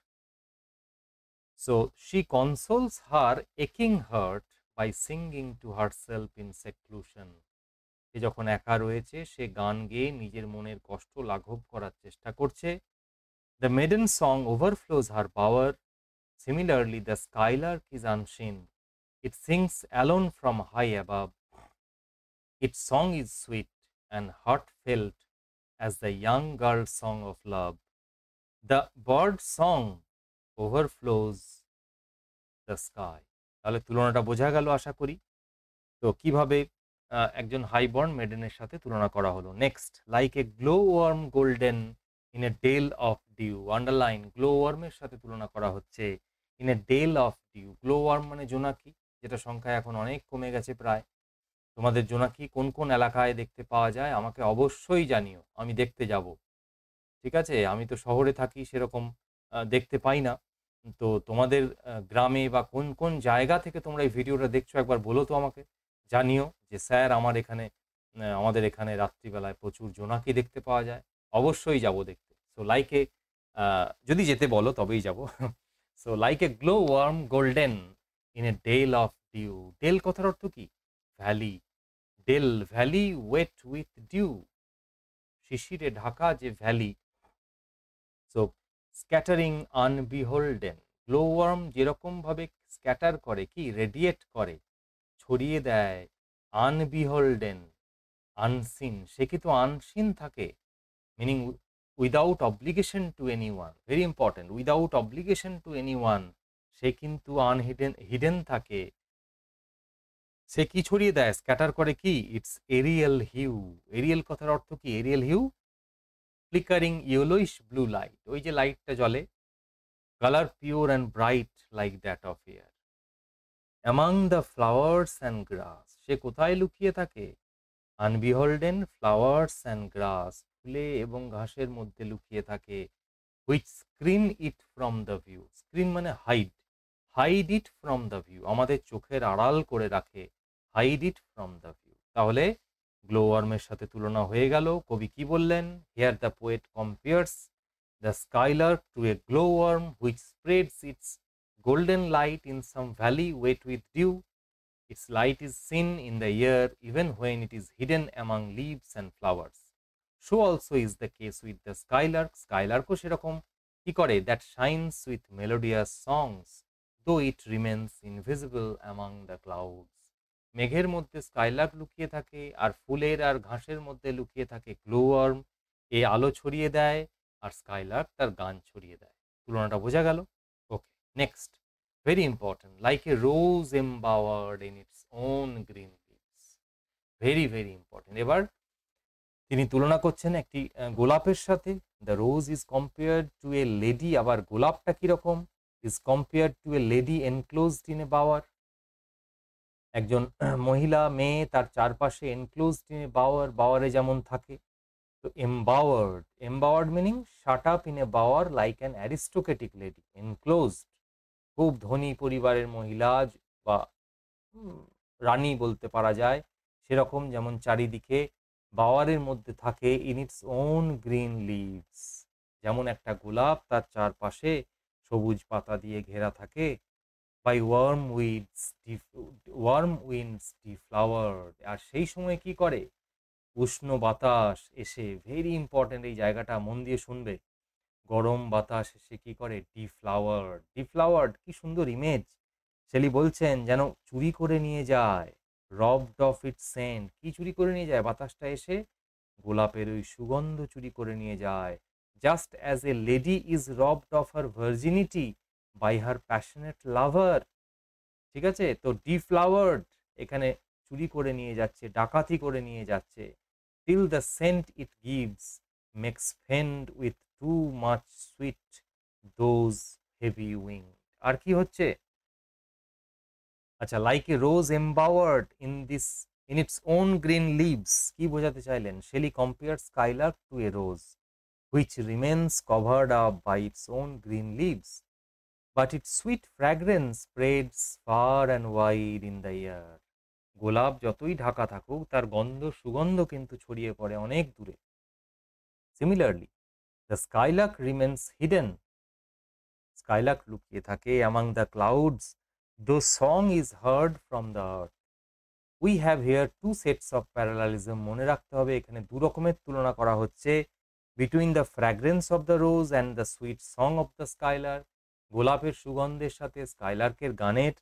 So she consoles her aching heart by singing to herself in seclusion. সে যখন একা রয়েছে সে গান গেয়ে নিজের মনের কষ্ট লাঘব করার চেষ্টা করছে। The maiden song overflows her power. Similarly, the skylark is unseen. It sings alone from high above. Its song is sweet and heartfelt as the young girl's song of love. The bird's song overflows the sky. তাহলে তুলনাটা বোঝা গেল আশা করি। তো কিভাবে একজন হাইবর্ন মেডেনের সাথে তুলনা করা হলো। Next, like a glow worm golden in a dell of dew, underline, glow ওয়ার্মের সাথে তুলনা করা হচ্ছে in a dell of dew. Glow worm মানে জোনাকি, যেটা সংখ্যা এখন অনেক কমে গেছে প্রায়। তোমাদের জোনাকি কোন কোন এলাকায় দেখতে পাওয়া যায় আমাকে অবশ্যই জানিও, আমি দেখতে যাব। ঠিক আছে, আমি তো শহরে থাকি, সেরকম দেখতে পাই না। তো তোমাদের গ্রামে বা কোন কোন জায়গা থেকে তোমরা এই ভিডিওটা দেখছো একবার বলো তো আমাকে, জানিও যে স্যার আমাদের এখানে রাত্রিবেলায় প্রচুর জোনাকি দেখতে পাওয়া যায়। অবশ্যই যাব দেখতে। সো লাইকে যদি যেতে বলো তবেই যাব। So like a glow worm golden in a dell of dew. Dell কথার অর্থ কি? Valley. Dell valley wet with dew, শিশিরে ঢাকা যে valley. So scattering unbeholden, glow worm যেরকম ভাবে স্ক্যাটার করে, কি রেডিয়েট করে, ছড়িয়ে দেয়। আনবিহোল্ডেন, আনসিন, সে কিন্তু আনসিন থাকে, meaning without obligation to any one, very important, without obligation to any one, সে কিন্তু হিডেন থাকে। সে কি ছড়িয়ে দেয়? স্ক্যাটার করে কি? It's Arial Hugh. এরিয়াল কথার অর্থ কি? Aerial hue, flickering yellowish blue light, ওই যে লাইটটা জ্বলে, colour pure and bright like that of air. Among the flowers and grass, সে কোথায় লুকিয়ে থাকে? আনবিহোল্ডেন ফ্লাওয়ার্স অ্যান্ড গ্রাস, ফুলে এবং ঘাসের মধ্যে লুকিয়ে থাকে। Which screen it from the view, screen মানে hide, hide it from the view, আমাদের চোখের আড়াল করে রাখে, hide it from the view. তাহলে গ্লো ওয়ার্মের সাথে তুলনা হয়ে গেল। কবি কি বললেন? Here the poet compares the skylark to a glow worm which spreads its golden light in some valley wet with dew. Its light is seen in the air even when it is hidden among leaves and flowers. So also is the case with the skylark. Skylark সেরকম কি করে? That shines with melodious songs, though it remains invisible among the clouds. মেঘের মধ্যে স্কাইলার্ক লুকিয়ে থাকে, আর ফুলের আর ঘাসের মধ্যে লুকিয়ে থাকে গ্লো ওয়ার্ম। এ আলো ছড়িয়ে দেয়, আর স্কাইলার্ক তার গান ছড়িয়ে দেয়। তুলনাটা বোঝা গেল? ওকে, next, very important, like a rose embowered in its own green leaves. very very important. এবার তিনি তুলনা করছেন একটি গোলাপের সাথে। The rose is compared to a lady, আবার গোলাপটা কিরকম? Is compared to a lady enclosed in a bower, একজন মহিলা মেয়ে তার চারপাশে এনক্লোজড ইন এ বাওয়ার, বাওয়ারে যেমন থাকে। তো embowered, embowered meaning shut up in a bower like an aristocratic lady, enclosed, খুব ধনী পরিবারের মহিলা বা রানী বলতে পারা যায়, সেরকম যেমন চারিদিকে বাওয়ারের মধ্যে থাকে। In its own green leaves, যেমন একটা গোলাপ তার চারপাশে সবুজ পাতা দিয়ে ঘেরা থাকে। বাই ওয়ার্ম উইন্ডস ডিফ্লাওয়ার্ড, আর সেই সময় কি করে? উষ্ণ বাতাস এসে, ভেরি ইম্পর্টেন্ট এই জায়গাটা মন দিয়ে শুনবে, গরম বাতাস এসে কি করে? ডিফ্লাওয়ার্ড। ডিফ্লাওয়ার্ড কি সুন্দর ইমেজ! শেলি বলছেন যেন চুরি করে নিয়ে যায়, রবড অফ ইট সেন্ট, কি চুরি করে নিয়ে যায়? বাতাসটা এসে গোলাপের ওই সুগন্ধ চুরি করে নিয়ে যায়। Just as a lady is robbed of her virginity by her passionate lover. ঠিক আছে, তো ডিফ্লাওয়ার্ড এখানে চুরি করে নিয়ে যাচ্ছে, ডাকাতি করে নিয়ে যাচ্ছে। Till the scent it gives makes faint with too much sweet those heavy wing. আর কি হচ্ছে? আচ্ছা, like a rose embowered in its own green leaves, কি বোঝাতে চাইলেন? Shelley compare skylark to a rose which remains covered up by its own green leaves, but its sweet fragrance spreads far and wide in the air. গোলাপ যতই ঢাকা থাকুক, তার সুগন্ধ কিন্তু ছড়িয়ে পড়ে অনেক দূরে। Similarly, the skylark remains hidden. Skylark লুকিয়ে থাকে among the clouds, though song is heard from the earth. We have here two sets of parallelism. মনে রাখতে হবে এখানে দু রকমের তুলনা করা হচ্ছে, between the fragrance of the rose and the sweet song of the skylark. গোলাপের সুগন্ধের সাথে স্কাইলার্কের গানের।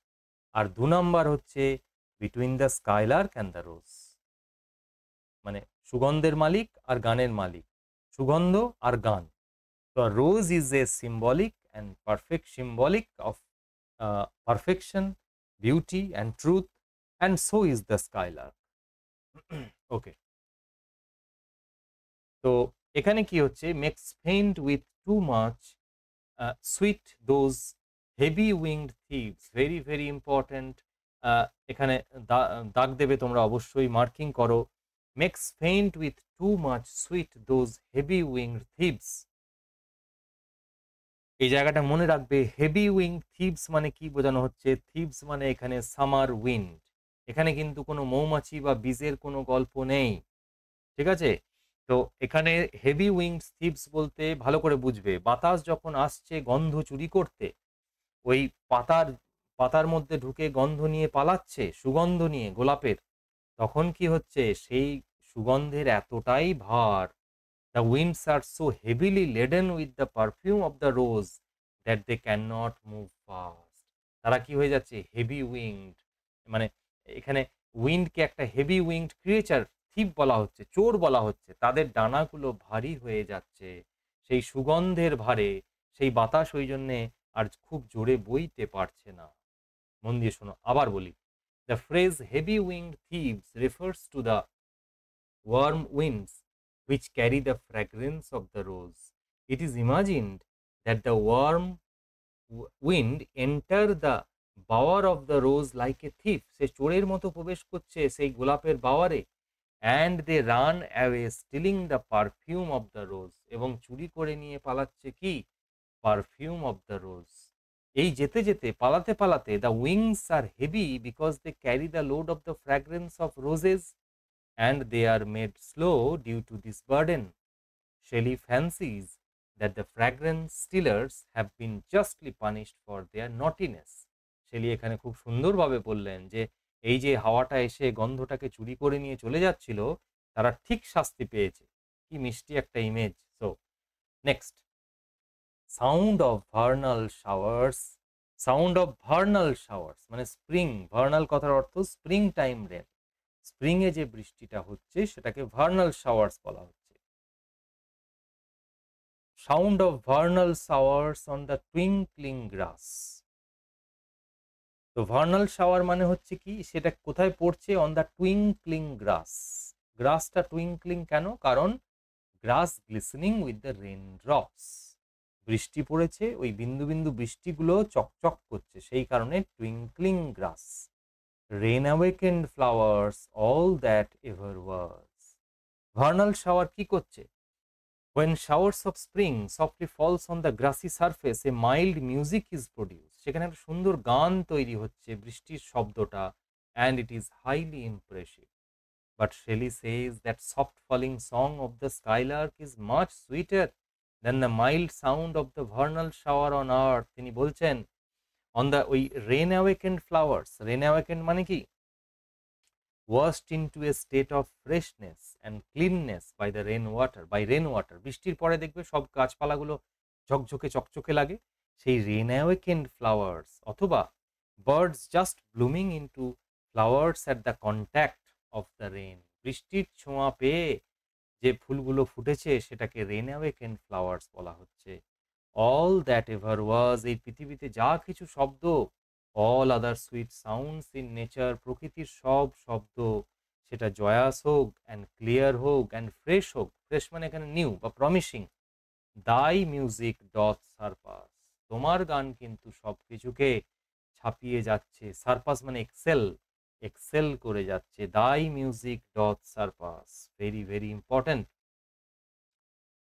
আর দু নাম্বার হচ্ছে between the Skylark and the rose, মানে সুগন্ধের মালিক আর গানের মালিক, সুগন্ধ আর গান। তো rose is a symbolic and perfect, symbolic of perfection, beauty and truth, and so is the skylark. Okay, তো এখানে কি হচ্ছে? Makes faint with too much sweet those heavy winged thieves, very very important. এখানে দাগ দেবে তোমরা, অবশ্যই মার্কিং করো। Makes faint with too much sweet those heavy winged thieves, এই জায়গাটা মনে রাখবে, হেভি উইং থিভস মানে কি বোঝানো হচ্ছে? থিভস মানে এখানে সামার উইন্ড। এখানে কিন্তু কোনো মৌমাছি বা বীজের কোনো গল্প নেই। ঠিক আছে? তো এখানে হেভি উইংড থিভস বলতে ভালো করে বুঝবে, বাতাস যখন আসছে গন্ধ চুরি করতে, ওই পাতার পাতার মধ্যে ঢুকে গন্ধ নিয়ে পালাচ্ছে, সুগন্ধ নিয়ে গোলাপের, তখন কি হচ্ছে? সেই সুগন্ধের এতটাই ভার, the winds are so heavily laden with the perfume of the rose that they cannot move fast. তারা কি হয়ে যাচ্ছে? Heavy winked. মানে এখানে উইন্ডকে একটা হেভি উইংড ক্রিয়েচার, থিপ বলা হচ্ছে, চোর বলা হচ্ছে। তাদের ডানাগুলো ভারী হয়ে যাচ্ছে সেই সুগন্ধের ভারে। সেই বাতাস ওই জন্যে আর খুব জোরে বইতে পারছে না। মন দিয়ে শোনো, আবার বলি। The phrase heavy winged thieves refers to the warm winds which carry the fragrance of the rose. It is imagined that the warm wind enter the bower of the rose like a thief. সে চোরের মতো প্রবেশ করছে সেই গোলাপের বাওয়ারে, and they run away stealing the perfume of the rose, এবং চুরি করে নিয়ে পালাচ্ছে কি? Perfume of the rose. এই যেতে যেতে পালাতে পালাতে, the wings are heavy because they carry the load of the fragrance of roses, and they are made slow due to this burden. Shelley fancies that the fragrance stealers have been justly punished for their naughtiness. Shelley এখানে খুব সুন্দরভাবে বললেন যে এই যে হাওয়াটা এসে গন্ধটাকে চুরি করে নিয়ে চলে যাচ্ছিল, তারা ঠিক শাস্তি পেয়েছে। কি মিষ্টি একটা image. So next, sound of vernal showers. Sound of vernal showers মানে স্প্রিং, ভার্নাল কথার অর্থ স্প্রিং টাইম রেন। স্প্রিং এ যে বৃষ্টিটা হচ্ছে সেটাকে ভার্নাল শাওয়ার্স বলা হচ্ছে। Sound of vernal showers on the twinkling grass. তো ভার্নাল শাওয়ার মানে হচ্ছে কি? সেটা কোথায় পড়ছে? On the twinkling grass. গ্রাসটা টুইঙ্কলিং কেন? কারণ grass glistening with the rain drops. বৃষ্টি পড়েছে, ওই বিন্দু বিন্দু বৃষ্টিগুলো চকচক করছে, সেই কারণে twinkling grass. Rain awakened flowers all that ever was. Vernal shower কি করছে? When showers of spring softly falls on the grassy surface, a mild music is produced. সেখানে একটা সুন্দর গান তৈরি হচ্ছে বৃষ্টির শব্দটা, and it is highly impressive. But Shelley says that soft falling song of the skylark is much sweeter than the mild sound of the vernal shower on earth. তিনি বলছেন on the ওই rain awakened flowers, rain awakened মানে কি? washed into a state of freshness and cleanness by the rainwater, by rainwater. বৃষ্টির পরে দেখবে সব গাছপালাগুলো ঝকঝকে চকচকে লাগে, সেই rain awakened flowers, অথবা birds just blooming into flowers at the contact of the rain. বৃষ্টির ছোঁয়া পেয়ে যে ফুলগুলো ফুটেছে সেটাকে rain awakened flowers বলা হচ্ছে। all that ever was, এই পৃথিবীতে যা কিছু শব্দ, all other sweet sounds in nature, প্রকৃতির সব শব্দ, সেটা জয়াস হোক অ্যান্ড ক্লিয়ার হোক অ্যান্ড ফ্রেশ হোক, ফ্রেশ মানে এখানে নিউ বা প্রমিসিং, দাই মিউজিক ডথ সারপাস, তোমার গান কিন্তু সব কিছুকে ছাপিয়ে যাচ্ছে। সারপাস মানে এক্সেল, এক্সেল করে যাচ্ছে। দাই music ডথ surpass, very very important.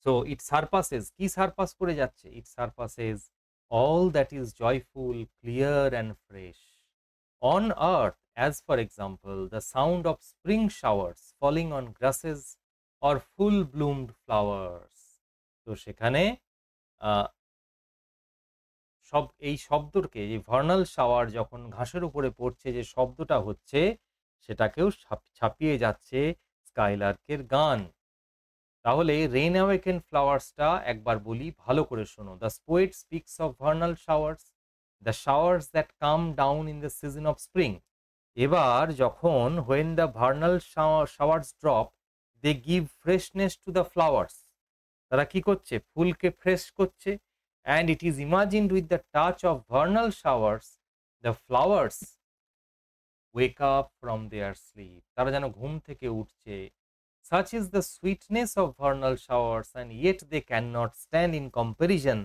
So it surpasses, কি সারপাস করে যাচ্ছে? ইট surpasses all that is joyful, clear and fresh on earth, as for example the sound of spring showers falling on grasses or full bloomed flowers. তো সেখানে সব এই শব্দকে, যে ভার্নাল শাওয়ার যখন ঘাসের উপরে পড়ছে যে শব্দটা হচ্ছে, সেটাকেও ছাপিয়ে যাচ্ছে স্কাইলার্কের গান। তাহলে রেইন অ্যাওয়েকেন ফ্লাওয়ার্সটা একবার বলি, ভালো করে শোনো। The poet speaks of vernal showers, the showers that come down in the season of spring. এবার যখন when the vernal showers drop, they give freshness to the flowers. তারা কি করছে? ফুলকে ফ্রেশ করছে। And it is imagined with the touch of vernal showers, the flowers wake up from their sleep. তারা যেন ঘুম থেকে উঠছে। Such is the sweetness of vernal showers, and yet they cannot stand in comparison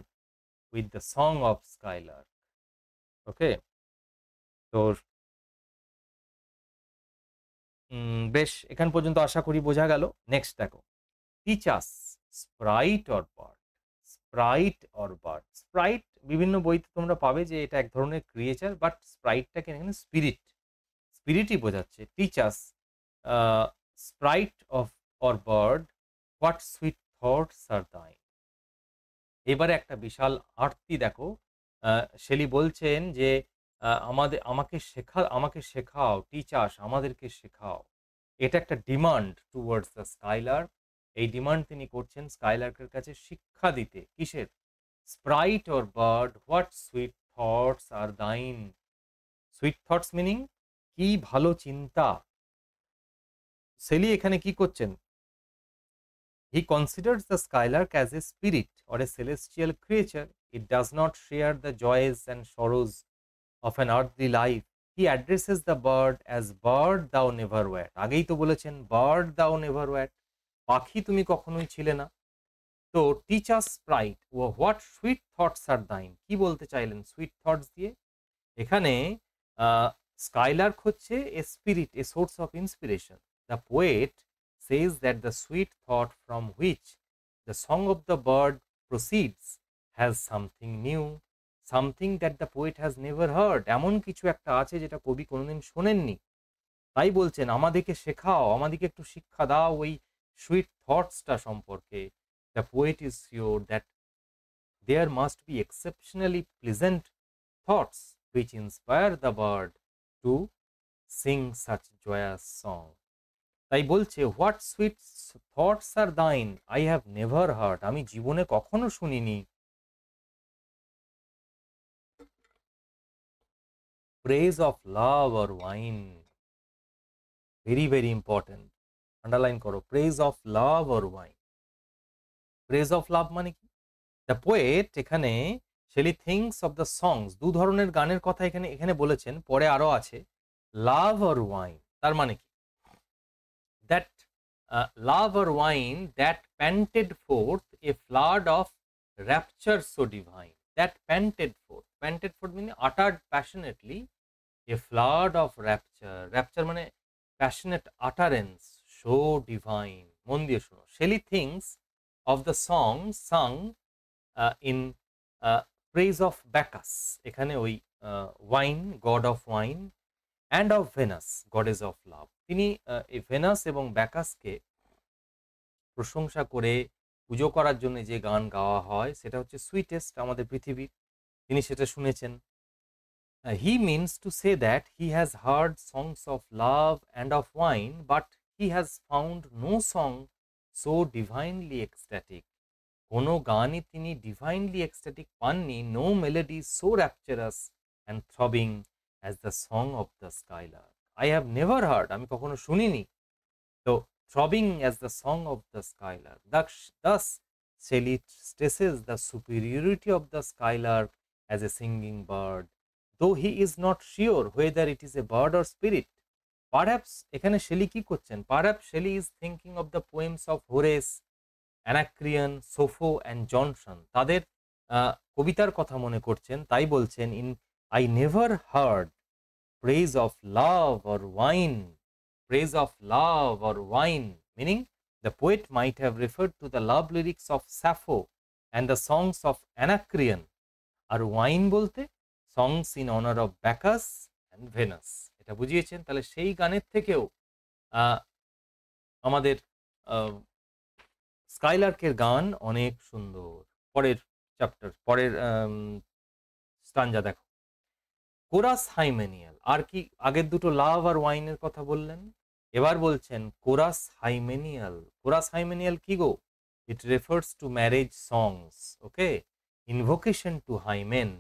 with the song of skylark. Okay, তো বেশ, এখান পর্যন্ত আশা করি বোঝা গেল। নেক্সট দেখো, teach us, Sprite or bird. Sprite or bird. Sprite বিভিন্ন বইতে তোমরা পাবে যে এটা এক ধরনের ক্রিয়েচার, বাট স্প্রাইটটাকে এখানে স্পিরিটই বোঝাচ্ছে। Teach us sprite of or bird what sweet thoughts are thine. এবারে একটা বিশাল আরতি দেখো, শেলি বলছেন যে আমাকে শেখাও, টিচ আস, আমাদেরকে শেখাও। এটা একটা ডিমান্ড টুয়ার্ডস দ্য স্কাইলার্ক। এই ডিমান্ড তিনি করছেন স্কাইলার্কের কাছে শিক্ষা দিতে। কিসের? Sprite or bird what sweet thoughts are thine. Sweet thoughts meaning কি ভালো চিন্তা। সেলি এখানে কি করছেন? He considers the skylark as a spirit or a celestial creature. It does not share the joys and sorrows of an earthly life. He addresses the bird as bird thou never wert. আগেই তো বলেছেন bird thou never wert, পাখি তুমি কখনোই ছিলে না। তো teach us sprite o what sweet thoughts are thine, কি বলতে চাইলেন সুইট থটস দিয়ে? এখানে স্কাইলার্ক হচ্ছে a spirit, a source of inspiration. The poet says that the sweet thought from which the song of the bird proceeds has something new, something that the poet has never heard. এমন কিছু একটা আছে যেটা কবি কোনোদিন শোনেননি। তাই বলছেন আমাদেরকে শেখাও, আমাদেরকে একটু শিক্ষা দাও ওই সুইট থটসটা সম্পর্কে। The poet is sure that there must be exceptionally pleasant thoughts which inspire the bird to sing such joyous song. তাই বলছে what sweet thoughts are thine I have never heard, আমি জীবনে কখনো শুনিনি। Praise of love or wine, very very important, underline করো। Praise of love or wine. Praise of love মানে কি? দ্য পোয়েট এখানে Shelley thinks of the songs, দু ধরনের গানের কথা এখানে বলেছেন, পরে আরো আছে। লাভ অর ওয়াইন তার মানে কি? That love or wine that panted forth a flood of rapture so divine. That panted forth meaning uttered passionately a flood of rapture. Rapture মানে passionate utterance, so divine. মন দিয়ে শোনো। Shelley thinks of the song sung in praise of Bacchus, এখানে ওই wine, god of wine, and of Venus, goddess of love. তিনি এই ভেনাস এবং ব্যাকাসকে প্রশংসা করে পুজো করার জন্য যে গান গাওয়া হয় সেটা হচ্ছে সুইটেস্ট আমাদের পৃথিবীর। তিনি সেটা শুনেছেন। He means to say that he has heard songs of love and of wine, but he has found no song so divinely ecstatic. কোনো গানই তিনি ডিভাইনলি এক্সট্যাটিক পাননি। No melody so rapturous and throbbing as the song of the skylark. I have never heard, আমি কখনো শুনিনি। তো throbbing as the song of the skylark. Thus Shelley stresses the superiority of the skylark as a singing bird, though he is not sure whether it is a bird or spirit. Perhaps এখানে শেলি কি করছেন? Perhaps Shelley is thinking of the poems of Horace, Anacreon, Sappho and Johnson. তাদের কবিতার কথা মনে করছেন। তাই বলছেন in I never heard praise of love or wine. Praise of love or wine, meaning the poet might have referred to the love lyrics of Sappho and the songs of Anacreon. আর ওয়াইন বলতে songs in honor of Bacchus and Venus. এটা বুঝিয়েছেন। তাহলে সেই গানের থেকেও আমাদের স্কাইলার্কের গান অনেক সুন্দর। পরের চ্যাপ্টার, পরের স্টাঞ্জা দেখো। কোরাস হাইমেনিয়াল, আর কি আগের দুটো লাভ আর ওয়াইনের কথা বললেন, এবার বলছেন কোরাস হাইমেনিয়াল। কোরাস হাইমেনিয়াল কি গো? It refers to marriage songs. Okay, invocation to Hymen.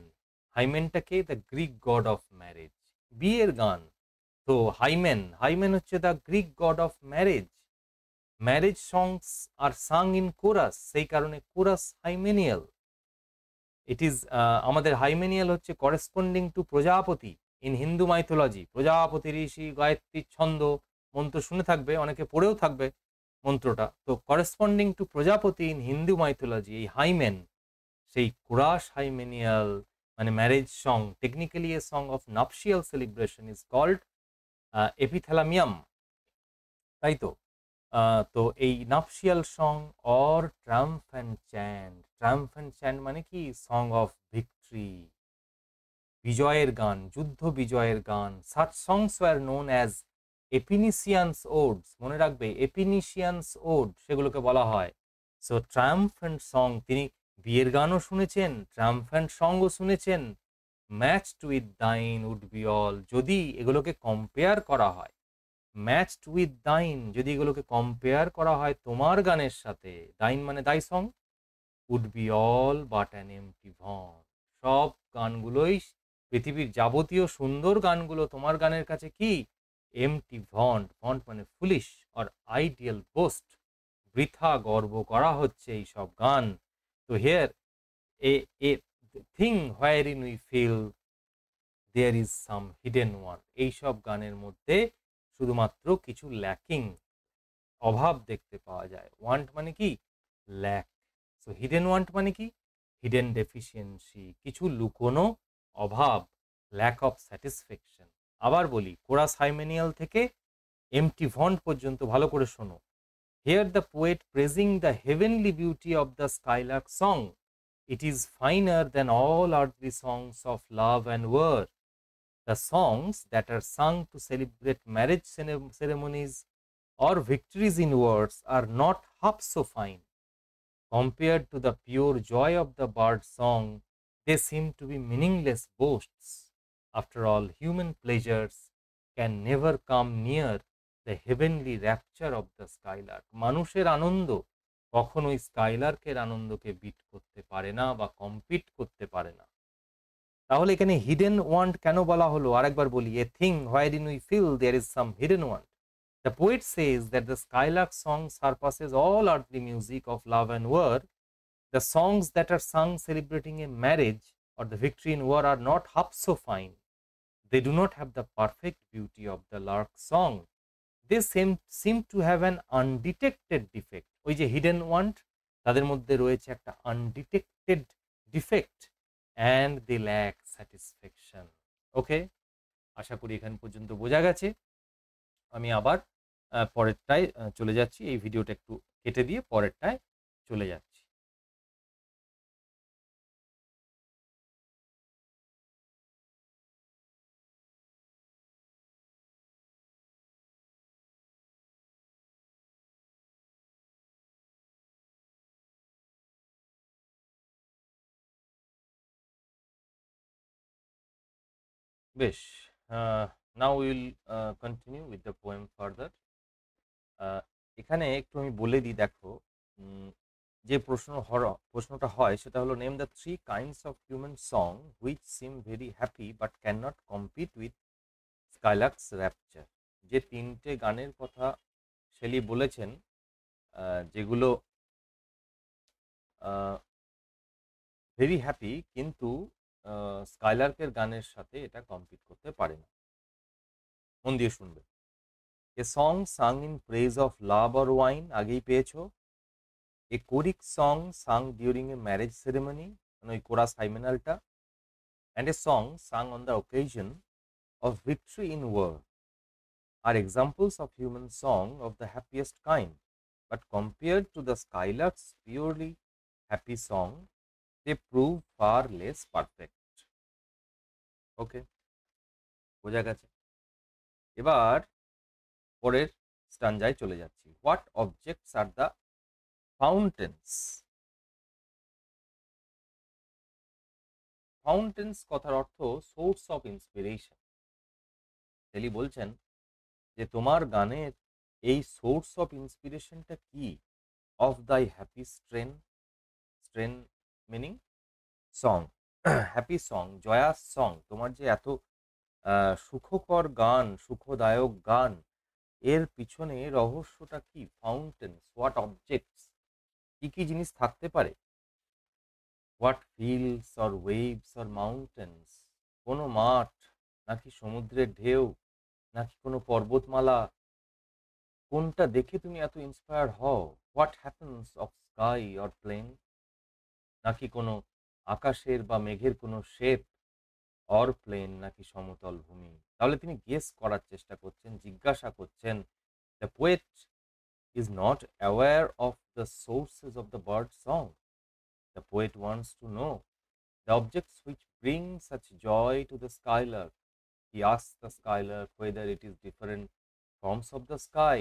হাইমেনটাকে the Greek god of marriage, বিয়ের গান। তো হাইমেন হচ্ছে the Greek god of marriage. Marriage songs are sung in chorus, সেই কারণে কোরাস হাইমেনিয়াল। ইট ইজ আমাদের হাইমেনিয়াল হচ্ছে corresponding to Prajapati in Hindu mythology. Prajapati ঋষি, গায়ত্রী ছন্দ, মন্ত্র শুনে থাকবে, অনেকে পড়েও থাকবে মন্ত্রটা। তো corresponding to Prajapati in Hindu mythology, এই হাইমেন, সেই কোরাস হাইমেনিয়াল মানে marriage song. Technically a song of nuptial celebration is called epithalamium, তাই তো। তো এই nuptial song or trump and chant, triumphant chant মানে কি? সং অফ ভিক্টরি, বিজয়ের গান, যুদ্ধ বিজয়ের গান। Such songs were known as epinicians odes, মনে রাখবে এপিনিশিয়ানস ওড সেগুলোকে বলা হয়। সো ট্রায়াম্ফেন্ট সং, তিনি বিয়ের গানও শুনেছেন, ট্রায়াম্ফেন্ট সংও শুনেছেন। Matched with thine would be all, যদি এগুলোকে কম্পেয়ার করা হয়, ম্যাচড উইথ দাইন, যদি এগুলোকে কম্পেয়ার করা হয় তোমার গানের সাথে, দাইন মানে thy song, would be all but an empty vaunt, সব গানগুলোই, পৃথিবীর যাবতীয় সুন্দর গানগুলো তোমার গানের কাছে কি? এমটি ভন্ট, ভন্ট মানে ফুলিশ অর আইডিয়াল বোস্ট, বৃথা গর্ব করা হচ্ছে এই সব গান। তো here a a thing wherein we feel there is some hidden want, এইসব গানের মধ্যে শুধুমাত্র কিছু ল্যাকিং, অভাব দেখতে পাওয়া যায়। ওয়ান্ট মানে কি? ল্যাক। সো হিডেন ওয়ান্ট মানে কি? হিডেন ডেফিসিয়েন্সি, কিছু লুকোনো অভাব, ল্যাক অফ স্যাটিসফ্যাকশন। আবার বলি, কোরাস হাইমেনিয়াল থেকে এমটি ভন্ট পর্যন্ত ভালো করে শোনো। Here the poet praising the heavenly beauty of the skylark song, it is finer than all earthly songs of love and war. The songs that are sung to celebrate marriage ceremonies or victories in wars are not half so fine. Compared to the pure joy of the bird song, they seem to be meaningless boasts. After all, human pleasures can never come near the heavenly rapture of the skylark. মানুষের আনন্দ কখনোই স্কাইলার্কের আনন্দকে বিট করতে পারে না বা কম্পিট করতে পারে না। তাহলে এখানে হিডেন ওয়ান্ট কেন বলা হলো? আরেকবার বলি, a thing wherein we feel there is some hidden want. The poet says that the skylark song surpasses all earthly music of love and war. The songs that are sung celebrating a marriage or the victory in war are not half so fine. They do not have the perfect beauty of the lark song. They seem to have an undetected defect. ওই যে হিডেন ওয়ান্ট, তাদের মধ্যে রয়েছে একটা undetected defect, and they lack satisfaction. Okay, আশা করি এখান পর্যন্ত বোঝা গেছে। আমি আবার পরেরটায় চলে যাচ্ছি, এই ভিডিওটা একটু কেটে দিয়ে পরেরটায় চলে যাচ্ছি। বেশ, now will continue with the poem further. এখানে একটু আমি বলে দিই, দেখো যে প্রশ্নটা হয় সেটা হলো, name the 3 kinds of human song which seem very happy but can not compete with skylark's rapture. যে 3টে গানের কথা শেলি বলেছেন, যেগুলো ভেরি হ্যাপি কিন্তু স্কাইলার্কের গানের সাথে এটা কম্পিট করতে পারে না। মন দিয়ে শুনবে। A song sung in praise of love or wine, আগেই পেয়েছো। A choric song sung during a marriage ceremony, মানে ওই কোরাস হাইমেনালটা। And a song sung on the occasion of victory in war are examples of human song of the happiest kind, but compared to the skylark's purely happy song, they prove far less perfect. Okay, বোঝা গেছে। এবার পরের স্টানজায় চলে যাচ্ছি। What objects are the fountains? Fountains কথার অর্থ সোর্স অফ ইন্সপিরেশন। তেলি বলছেন যে তোমার গানের এই সোর্স অফ ইন্সপিরেশনটা কি? অফ দাই happy strain, strain meaning song, happy song, জয়াস song, তোমার যে এত সুখকর গান, সুখদায়ক গান, এর পিছনে রহস্যটা কি? ফাউন্টেন্স, হোয়াট অবজেক্টস, কি কি জিনিস থাকতে পারে? What hills or waves or mountains, কোনো মাঠ নাকি সমুদ্রের ঢেউ নাকি কোনো পর্বতমালা, কোনটা দেখে তুমি এত ইন্সপায়ার হও? What happens of sky or plain, নাকি কোনো আকাশের বা মেঘের কোনো শেপ, অর প্লেন নাকি সমতল ভূমি? তাহলে তিনি গেস করার চেষ্টা করছেন, জিজ্ঞাসা করছেন। The poet is not aware of the sources of the bird song. The poet wants to know the objects which bring such joy to the skylark. He asks the skylark whether it is different forms of the sky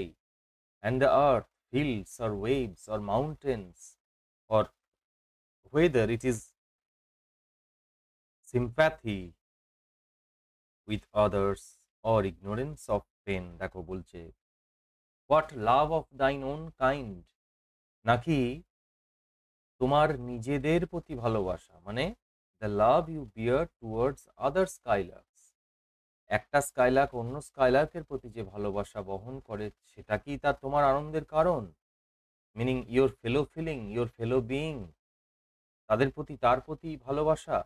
and the earth, hills or waves or mountains, or whether it is sympathy with others or ignorance of pain. দেখো বলছে what love of thine own kind, নাকি তোমার নিজেদের প্রতি ভালোবাসা, মানে the love you bear towards other skylarks. একটা স্কাইলার্ক অন্য স্কাইলার্কের প্রতি যে ভালোবাসা বহন করে সেটা কি তার তোমার আনন্দের কারণ? Meaning your fellow feeling, your fellow being, তাদের প্রতি তার প্রতি ভালোবাসা।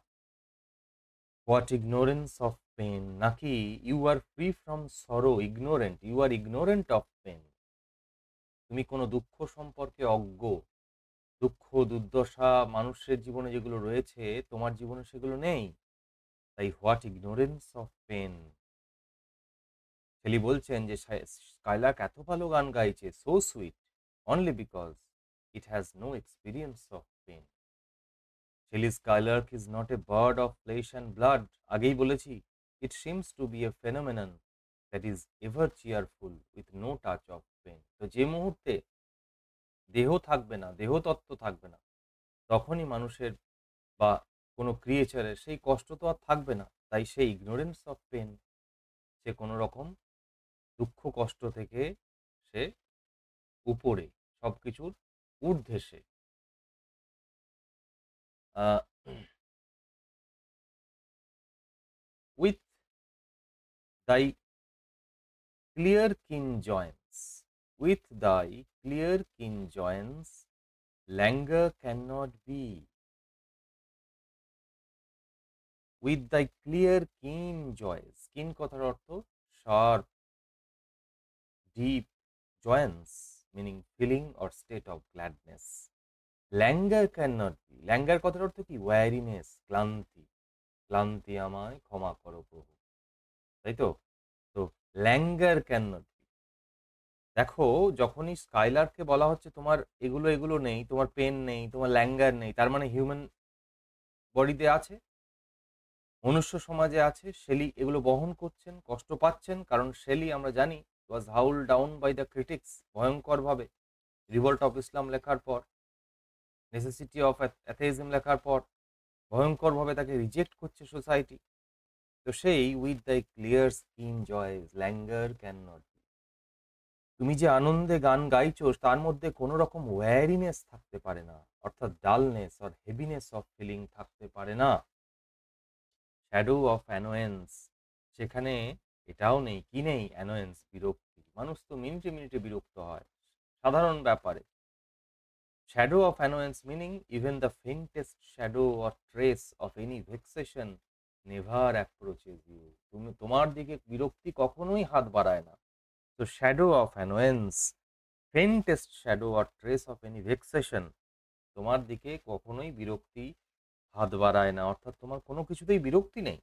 হোয়াট ইগনোরেন্স অফ পেন, নাকি you are free from sorrow, ignorant, you are ignorant of pain, তুমি কোনো দুঃখ সম্পর্কে অজ্ঞ। দুঃখ দুর্দশা মানুষের জীবনে যেগুলো রয়েছে তোমার জীবনে সেগুলো নেই, তাই what ignorance of pain. Shelley বলছেন যে স্কাইলার্ক এত ভালো গান গাইছে, so sweet, only because it has no experience of pain. Shelley skylark is not a bird of flesh and blood, আগেই বলেছি, it seems to be a phenomenon that is ever cheerful with no touch of pain. তো যে মুহূর্তে দেহ থাকবে না, দেহতত্ত্ব থাকবে না, তখনই মানুষের বা কোনো ক্রিয়েচারের সেই কষ্ট তো আর থাকবে না, তাই সেই ইগনোরেন্স অফ পেন, সে কোনো রকম দুঃখ কষ্ট থেকে সে উপরে, সবকিছুর ঊর্ধ্বে সে। With thy clear keen joyance, with thy clear keen joyance languor can not be. With thy clear keen joyance, keen কথার অর্থ sharp, deep, joyance meaning feeling or state of gladness. Languor can not be, languor কথার অর্থ কি? ওয়ারিনেস, ক্লান্তি, ক্লান্তি আমায় ক্ষমা করো প্রভু, তাই তো? তো ল্যাঙ্গার ক্যান নট বি। দেখো যখনই স্কাইলার্ককে বলা হচ্ছে তোমার এগুলো এগুলো নেই, তোমার পেন নেই, তোমার ল্যাঙ্গার নেই, তার মানে হিউম্যান বডিতে আছে, মনুষ্য সমাজে আছে। শেলি এগুলো বহন করছেন, কষ্ট পাচ্ছেন, কারণ শেলি আমরা জানি was howl down by the critics, ভয়ঙ্করভাবে রিভল্ট অফ ইসলাম লেখার পর, নেসেসিটি অফ অ্যাথেইজম লেখার পর ভয়ঙ্করভাবে তাকে রিজেক্ট করছে সোসাইটি। তো সেই উইথ দ্য ক্লিয়ার স্কিন জয়েস ল্যাঙ্গার ক্যান নট বি, তুমি যে আনন্দে গান গাইছো তার মধ্যে কোনো রকম ওয়ারিনেস থাকতে পারে না, অর্থাৎ dullness or heaviness of feeling থাকতে পারে না। শ্যাডো অফ অ্যানোয়েন্স, সেখানে এটাও নেই, কি নেই? অ্যানোয়েন্স, বিরক্তি। মানুষ তো মিনিটে মিনিটে বিরক্ত হয় সাধারণ ব্যাপারে। Shadow of annoyance meaning even the faintest shadow or trace of any vexation never approaches you, তুমি তোমার দিকে বিরক্তি কখনোই হাত বাড়ায় না। তো shadow of annoyance, faintest shadow or trace of any vexation, তোমার দিকে কখনোই বিরক্তি হাত বাড়ায় না, অর্থাৎ তোমার কোনো কিছুতেই বিরক্তি নেই।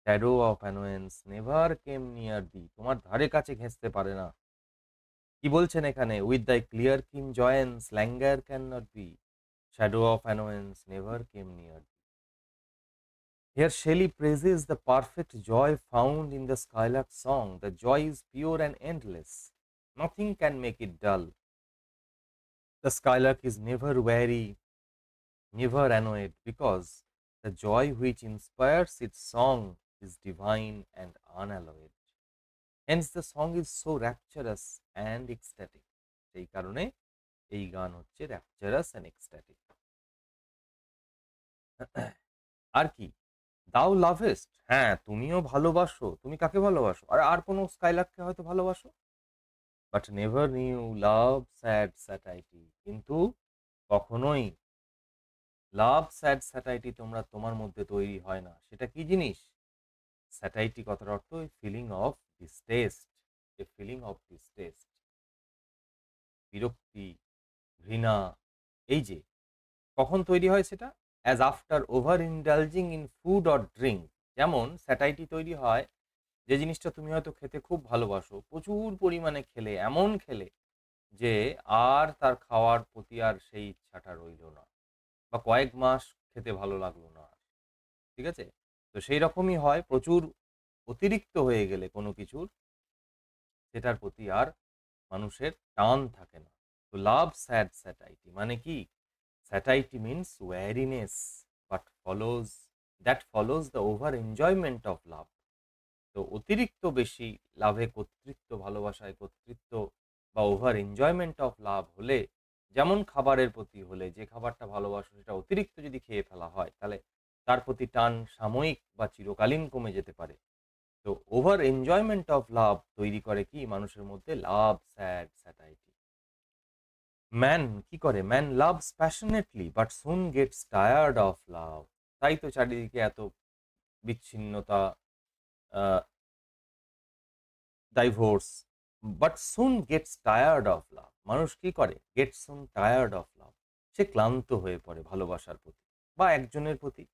Shadow of annoyance never came near thee, তোমার ধারে কাছে ঘেঁষতে পারে না। কি বলছেন এখানে? With thy clear keen joyance languor can not be, shadow of annoyance never came near thee. Here Shelley praises the perfect joy found in the Skylark song. The joy is pure and endless. Nothing can make it dull. The Skylark is never weary, never annoyed, because the joy which inspires its song is divine and unalloyed. Hence the song is so rapturous and ecstatic. সেই কারণে এই গান হচ্ছে rapturous and ecstatic। আর কি? দাও লাভেস্ট, হ্যাঁ তুমিও ভালোবাসো। তুমি কাকে ভালোবাসো? আর কোনো স্কাইলার্ককে হয়তো ভালোবাসো। But never new love sad satiety, কিন্তু কখনোই লাভ স্যাড স্যাটাইটি তোমরা তোমার মধ্যে তৈরি হয় না। সেটা কি জিনিস? স্যাটাইটি কথার অর্থ feeling of distaste, a feeling of distaste, বিরক্তি, ঘৃণা। এই যে কখন তৈরি হয় সেটা? As after over indulging in food or drink. যেমন স্যাটাইটি তৈরি হয় যে জিনিসটা তুমি হয়তো খেতে খুব ভালোবাসো, প্রচুর পরিমাণে খেলে, এমন খেলে যে আর তার খাওয়ার প্রতি আর সেই ইচ্ছাটা রইল না। বা কয়েক মাস খেতে ভালো লাগলো না আর। ঠিক আছে? তো সেই রকমই হয়, প্রচুর অতিরিক্ত হয়ে গেলে কোনো কিছুর, সেটার প্রতি আর মানুষের টান থাকে না। তো লাভ স্যাড স্যাটাইটি মানে কি? Satiety means ওয়ারিনেস but follows that follows the over enjoyment of love. তো অতিরিক্ত বেশি লাভে কর্তৃত্ব, ভালোবাসায় কর্তৃত্ব বা ওভার এনজয়মেন্ট অফ লাভ হলে, যেমন খাবারের প্রতি হলে, যে খাবারটা ভালোবাসো সেটা অতিরিক্ত যদি খেয়ে ফেলা হয়, তাহলে তার প্রতি টান সাময়িক বা চিরকালীন কমে যেতে পারে। তো ওভার এনজয়মেন্ট অফ লাভ তৈরি করে কি মানুষের মধ্যে? লাভ স্যাড স্যাটাইটি। ম্যান কি করে? Man loves passionately but soon gets tired of love. তাই তো চারিদিকে এত বিচ্ছিন্নতা, divorce, but soon gets tired of love. মানুষ কি করে? Gets soon tired of love, সে ক্লান্ত হয়ে পড়ে ভালোবাসার প্রতি বা একজনের প্রতি।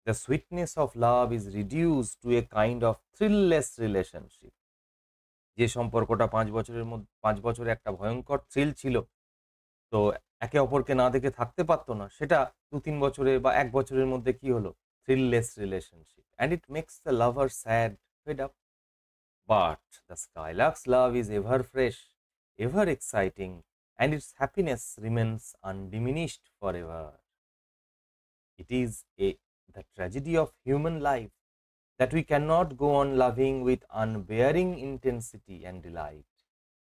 The sweetness of love is reduce to a kind of thrillless relationship. যে সম্পর্কটা 5 বছরে একটা ভয়ঙ্কর থ্রিল ছিল, তো একে অপরকে না দেখে থাকতে পারতো না, সেটা 2-3 বছরে বা 1 বছরের মধ্যে কি হলো? Thrillless relationship, and it makes the lover sad, fed up. But the Skylark's love is ever fresh, ever exciting, and its happiness remains undiminished forever. It is the tragedy of human life that we cannot go on loving with unbearing intensity and delight,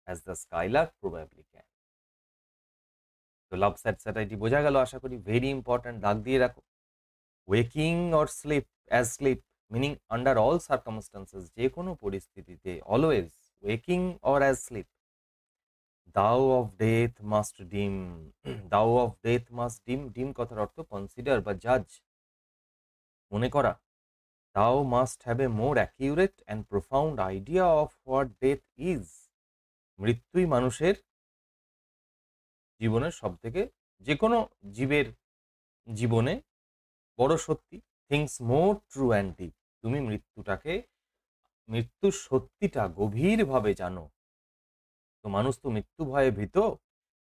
as the Skylark probably can. তো লাভ স্যাড স্যাটাইটি বোঝা গেল আশা করি। ভেরি ইম্পর্ট্যান্ট, দাগ দিয়ে রাখো। Waking or sleep, asleep meaning under all circumstances, যে কোনো পরিস্থিতিতে, always waking or as slip. Thou of death must deem, thou of death must ডিম, ডিম কথার অর্থ কনসিডার বা জাজ, মনে করা। Thou must have a more accurate and profound idea of what death is. মৃত্যুই মানুষের জীবনের সব থেকে, যে কোনো জীবের জীবনে বড় সত্যি। Things more true and deep, তুমি মৃত্যুর সত্যিটা গভীরভাবে জানো। তো মানুষ তো মৃত্যু ভয়ে ভীত,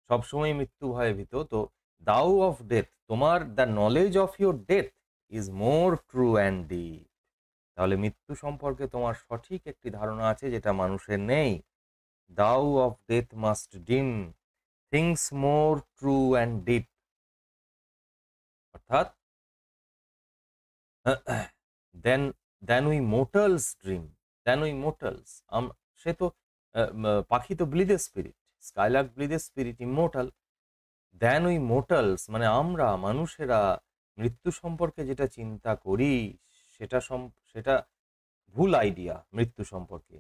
সবসময় মৃত্যু ভয়ে ভীত। তো দাও অফ ডেথ, তোমার the knowledge of your death is more true and deep. তাহলে মৃত্যু সম্পর্কে তোমার সঠিক একটি ধারণা আছে যেটা মানুষের নেই। Thou of death must deem things more true and deep, অর্থাৎ then then we mortals dream, then we mortals, সে তো পাখি তো blithe spirit, skylark blithe spirit, immortal. Then we mortals মানে আমরা মানুষেরা মৃত্যু সম্পর্কে যেটা চিন্তা করি, সেটা ভুল আইডিয়া মৃত্যু সম্পর্কে।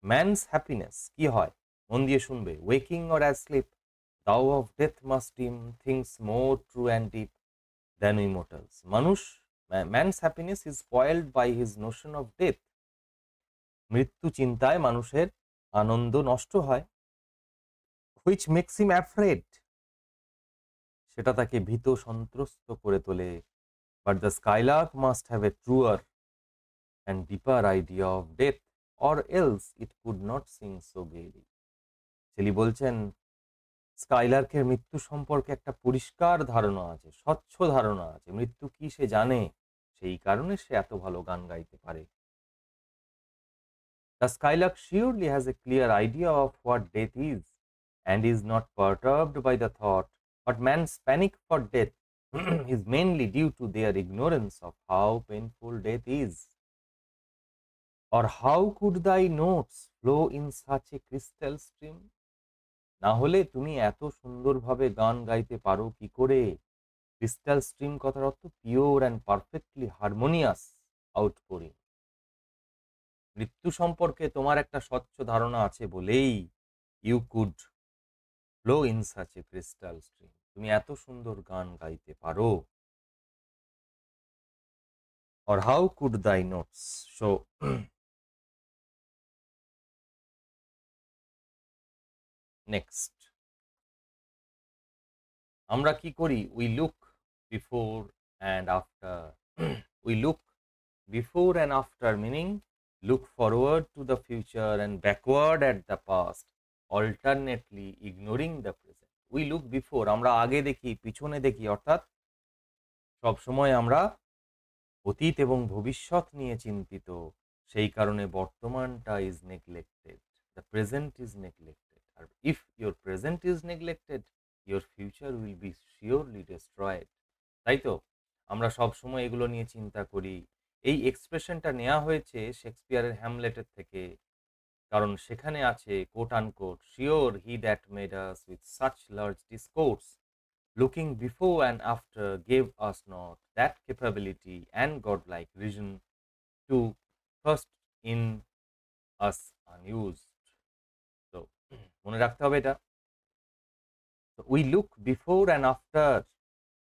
ম্যানস হ্যাপিনেস কি হয়? মন দিয়ে শুনবে। Waking or as slip, thou of death must deem things more true and deep then we mortals. Man's happiness is spoiled by his notion of death. মৃত্যু চিন্তায় মানুষের আনন্দ নষ্ট হয়। হুইচ মেক্স হিম অ্যাফ্রেড, সেটা তাকে ভীত সন্ত্রস্ত করে তোলে। But the skylark must have a truer and deeper idea of death, or else it could not sing so gaily. Shelley বলছেন, স্কাইলার্কের মৃত্যু সম্পর্কে একটা পরিষ্কার ধারণা আছে, স্বচ্ছ ধারণা আছে। মৃত্যু কি সে জানে, সেই কারণে সে এত ভালো গান গাইতে পারে। The Skylark surely has a clear idea of what death is, and is not perturbed by the thought, but man's panic for death is mainly due to their ignorance of how painful death is. Or how could thy notes flow in such a crystal stream? না হলে তুমি এত সুন্দরভাবে গান গাইতে পারো কি করে? ক্রিস্টাল স্ট্রিম কথার অর্থ pure and perfectly harmonious outpouring. মৃত্যু সম্পর্কে তোমার একটা স্বচ্ছ ধারণা আছে বলেই you could flow in such a crystal stream, তুমি এত সুন্দর গান গাইতে পারো। Or how could thy notes show, next আমরা কি করি? We look before and after. We look before and after meaning look forward to the future and backward at the past, alternately ignoring the present. We look before, আমরা আগে দেখি, পিছনে দেখি, অর্থাৎ সবসময় আমরা অতীত এবং ভবিষ্যৎ নিয়ে চিন্তিত, সেই কারণে বর্তমানটা is neglected, the present is neglected. আর if your present is neglected, your future will be surely destroyed. তাই তো আমরা সবসময় এগুলো নিয়ে চিন্তা করি। এই এক্সপ্রেশনটা নেওয়া হয়েছে শেক্সপিয়ারের হ্যামলেটের থেকে, কারণ সেখানে আছে coat unquote, sure he that made us with such large discourse, looking before and after gave us not that capability and godlike vision to thrust in us unused. So মনে রাখতে হবে এটা। We look before and after,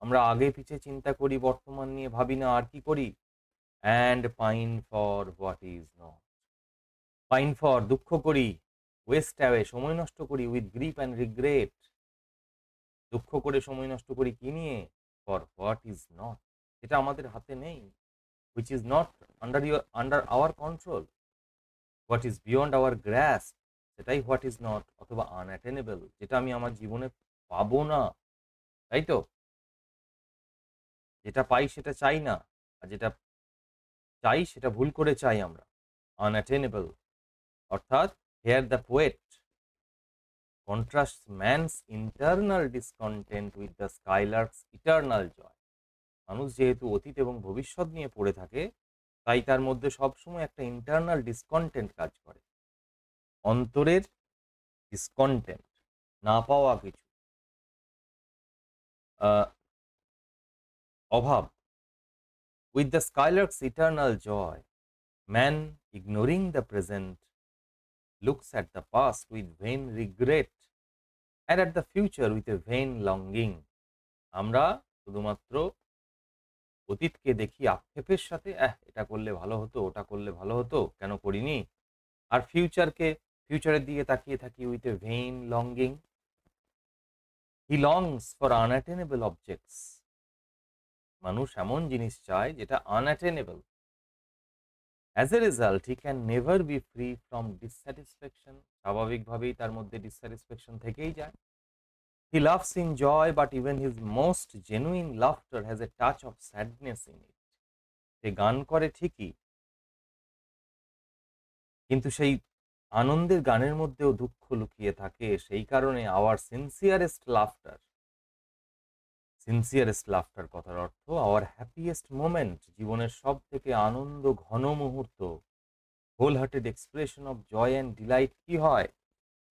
আমরা আগে পিছে চিন্তা করি, বর্তমান নিয়ে ভাবি না, আর কি করি? and pine for what is not, pine for দুঃখ করি, waste away সময় নষ্ট করি, with grief and regret দুঃখ করে সময় নষ্ট করি কি নিয়ে? for what is not, এটা আমাদের হাতে নেই, which is not under our control, what is beyond our grasp, সেটাই what is not, অথবা unattainable, যেটা আমি আমার জীবনে পাবো না। তাই তো যেটা পাই সেটা চাই না, আর যেটা চাই সেটা ভুল করে চাই আমরা, unattainable। অর্থাৎ here the poet contrasts man's internal discontent with the skylark's eternal joy। মানুষ যেহেতু অতীত এবং ভবিষ্যৎ নিয়ে পড়ে থাকে, তাই তার মধ্যে সবসময় একটা ইন্টারনাল ডিসকন্টেন্ট কাজ করে, অন্তরের ডিসকন্টেন্ট, না পাওয়া কিছু, অভাব। With the skylark's eternal joy, man ignoring the present looks at the past with vain regret and at the future with a vain longing. আমরা শুধুমাত্র অতীতকে দেখি আক্ষেপের সাথে, এটা করলে ভালো হতো, ওটা করলে ভালো হতো, কেন করিনি। আর ফিউচারের দিকে তাকিয়ে থাকি with a vain longing. He longs for unattainable objects. মানুষ এমন জিনিস চায় যেটা unattainable. As a result he can never be free from dissatisfaction. স্বাভাবিকভাবেই তার মধ্যে ডিসস্যাটিসফ্যাকশন থেকেই যায়। He loves in joy, but even his most genuine laughter has a touch of sadness in it. সে গান করে ঠিকই, কিন্তু সেই আনন্দের গানের মধ্যেও দুঃখ লুকিয়ে থাকে। সেই কারণে আওয়ার সিনসিয়ারেস্ট লাফটার কথার অর্থ আওয়ার হ্যাপিয়েস্ট মোমেন্ট, জীবনের সব থেকে আনন্দ ঘন মুহূর্ত, whole hearted expression of joy and delight কি হয়?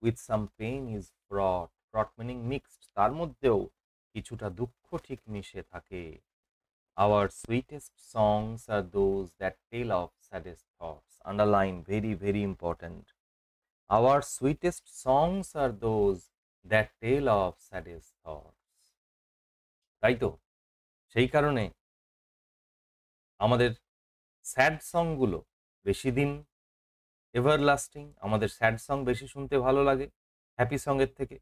With some pain is fraught, fraught meaning mixed, তার মধ্যেও কিছুটা দুঃখ ঠিক মিশে থাকে। Our sweetest songs are those that tell of saddest thoughts. Underline, very very important. Our sweetest songs are those that tell of saddest thoughts। তাই তো সেই কারণে আমাদের স্যাড সংগুলো বেশি দিন এভারলাস্টিং, আমাদের স্যাড সং বেশি শুনতে ভালো লাগে হ্যাপি সঙ্গের থেকে।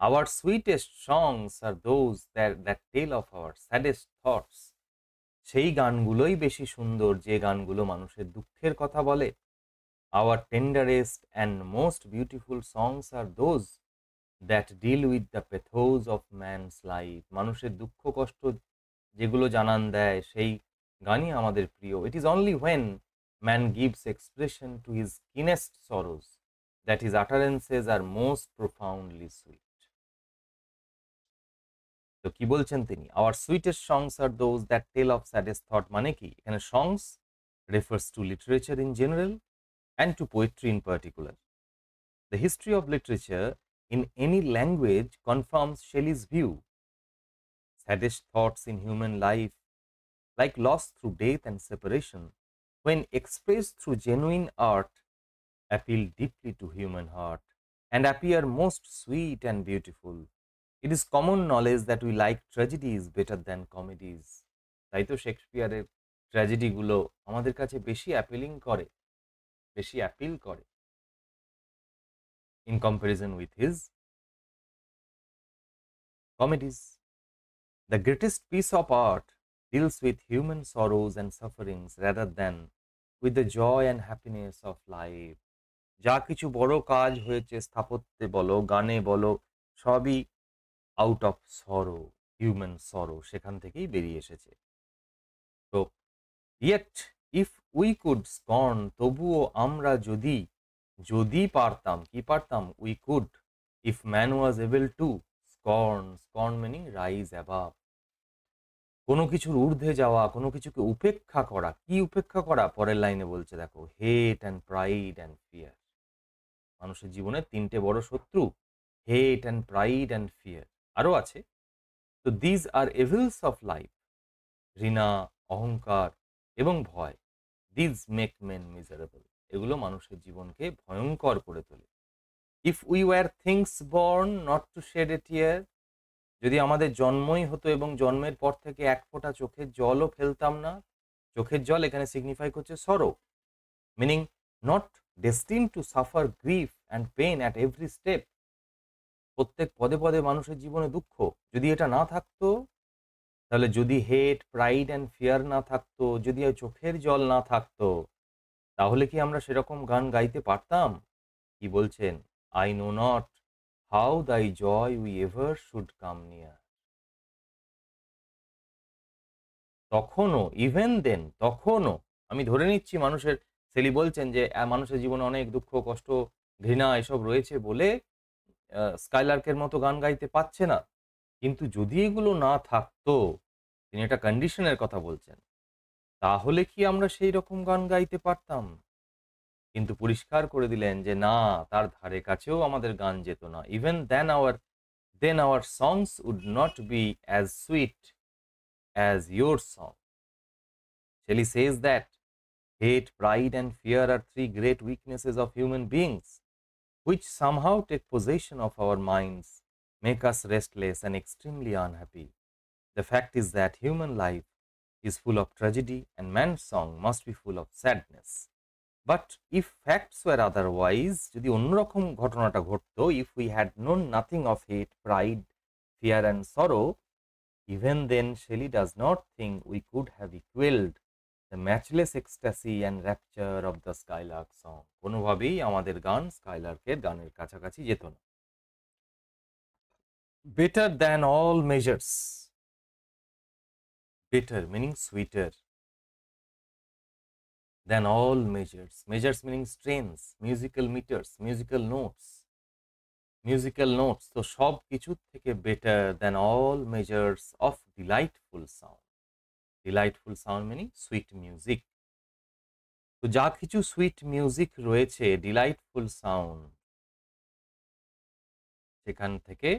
Our sweetest songs are those that tell of our saddest thoughts. সেই গানগুলোই বেশি সুন্দর যে গানগুলো মানুষের দুঃখের কথা বলে। Our tenderest and most beautiful songs are those that deal with the pathos of man's life। মানুষের দুঃখ কষ্ট যেগুলো জানান দেয় সেই গানই আমাদের প্রিয়। It is only when man gives expression to his keenest sorrows that his utterances are most profoundly sweet। তো কি বলছেন তিনি? Our sweetest songs are those that tell of saddest thought, মানে কি? এখানে songs refers to literature in general and to poetry in particular. The history of literature in any language confirms Shelley's view. Saddest thoughts in human life, like loss through death and separation, when expressed through genuine art, appeal deeply to human heart and appear most sweet and beautiful. It is common knowledge that we like tragedies better than comedies. তাই তো শেক্সপিয়ারের ট্র্যাজেডিগুলো আমাদের কাছে বেশি অ্যাপিল করে in comparison with his comedies. The greatest piece of art deals with human sorrows and sufferings rather than with the joy and happiness of life. যা কিছু বড় কাজ হয়েছে স্থাপত্যে বলো, গানে বলো, সবই আউট অফ সরো, হিউম্যান সরো সেখান থেকেই বেরিয়ে এসেছে। তো ইয়েট ইফ উই কুড স্কর্ন, তবুও আমরা যদি পারতাম, কি পারতাম? We could if man was able to স্কর্ন, স্কর্ন meaning rise above, কোনো কিছুর ঊর্ধ্বে যাওয়া, কোনো কিছুকে উপেক্ষা করা। কি উপেক্ষা করা? পরের লাইনে বলছে দেখো, হেট অ্যান্ড প্রাইড অ্যান্ড ফিয়ার। মানুষের জীবনে তিনটে বড় শত্রু, হেট অ্যান্ড প্রাইড অ্যান্ড ফিয়ার। আরো আছে, তো these are evils of life, ঘৃণা, অহংকার এবং ভয়। দিজ মেক মেন মিজারেবল, এগুলো মানুষের জীবনকে ভয়ঙ্কর করে তোলে। If we were things born not to shed a tear, যদি আমাদের জন্মই হতো এবং জন্মের পর থেকে এক ফোঁটা চোখের জলও ফেলতাম না, চোখের জল এখানে সিগনিফাই করছে sorrow, meaning not destined to suffer grief and pain at every step. প্রত্যেক পদে পদে মানুষের জীবনে দুঃখ, যদি এটা না থাকতো, তাহলে যদি হেট, প্রাইড অ্যান্ড ফিয়ার না থাকতো, যদি চোখের জল না থাকতো, তাহলে কি আমরা সেরকম গান গাইতে পারতাম? কি বলছেন? I know not how thy joy we ever should come near. তখনও, ইভেন দেন, তখনও, আমি ধরে নিচ্ছি মানুষের, সেলি বলছেন যে মানুষের জীবনে অনেক দুঃখ, কষ্ট, ঘৃণা এসব রয়েছে বলে স্কাইলার্কের মতো গান গাইতে পাচ্ছে না। কিন্তু যদি এগুলো না থাকতো, তিনি একটা কন্ডিশনের কথা বলছেন, তাহলে কি আমরা সেই রকম গান গাইতে পারতাম? কিন্তু পরিষ্কার করে দিলেন যে না, তার ধারে কাছেও আমাদের গান যেত না। Even then our songs would not be as sweet as your song. Shelley says that hate, pride and fear are three great weaknesses of human beings, which somehow take possession of our minds, make us restless and extremely unhappy. The fact is that human life is full of tragedy and man's song must be full of sadness. But if facts were otherwise, যদি অন্যরকম ঘটনাটা ঘটতো, if we had known nothing of hate, pride, fear and sorrow, even then Shelley does not think we could have equaled the matchless ecstasy and rapture of the Skylark song. কোনোভাবেই আমাদের গান স্কাইলার্কের গানের কাছাকাছি যেত না। Better than all measures, better meaning sweeter than all measures, measures meaning strains, musical meters, musical notes, তো সব কিছুর থেকে better than all measures of delightful sound, delightful sound meaning sweet music। তো যা কিছু সুইট মিউজিক রয়েছে, ডিলাইটফুল সাউন্ড, সেখান থেকে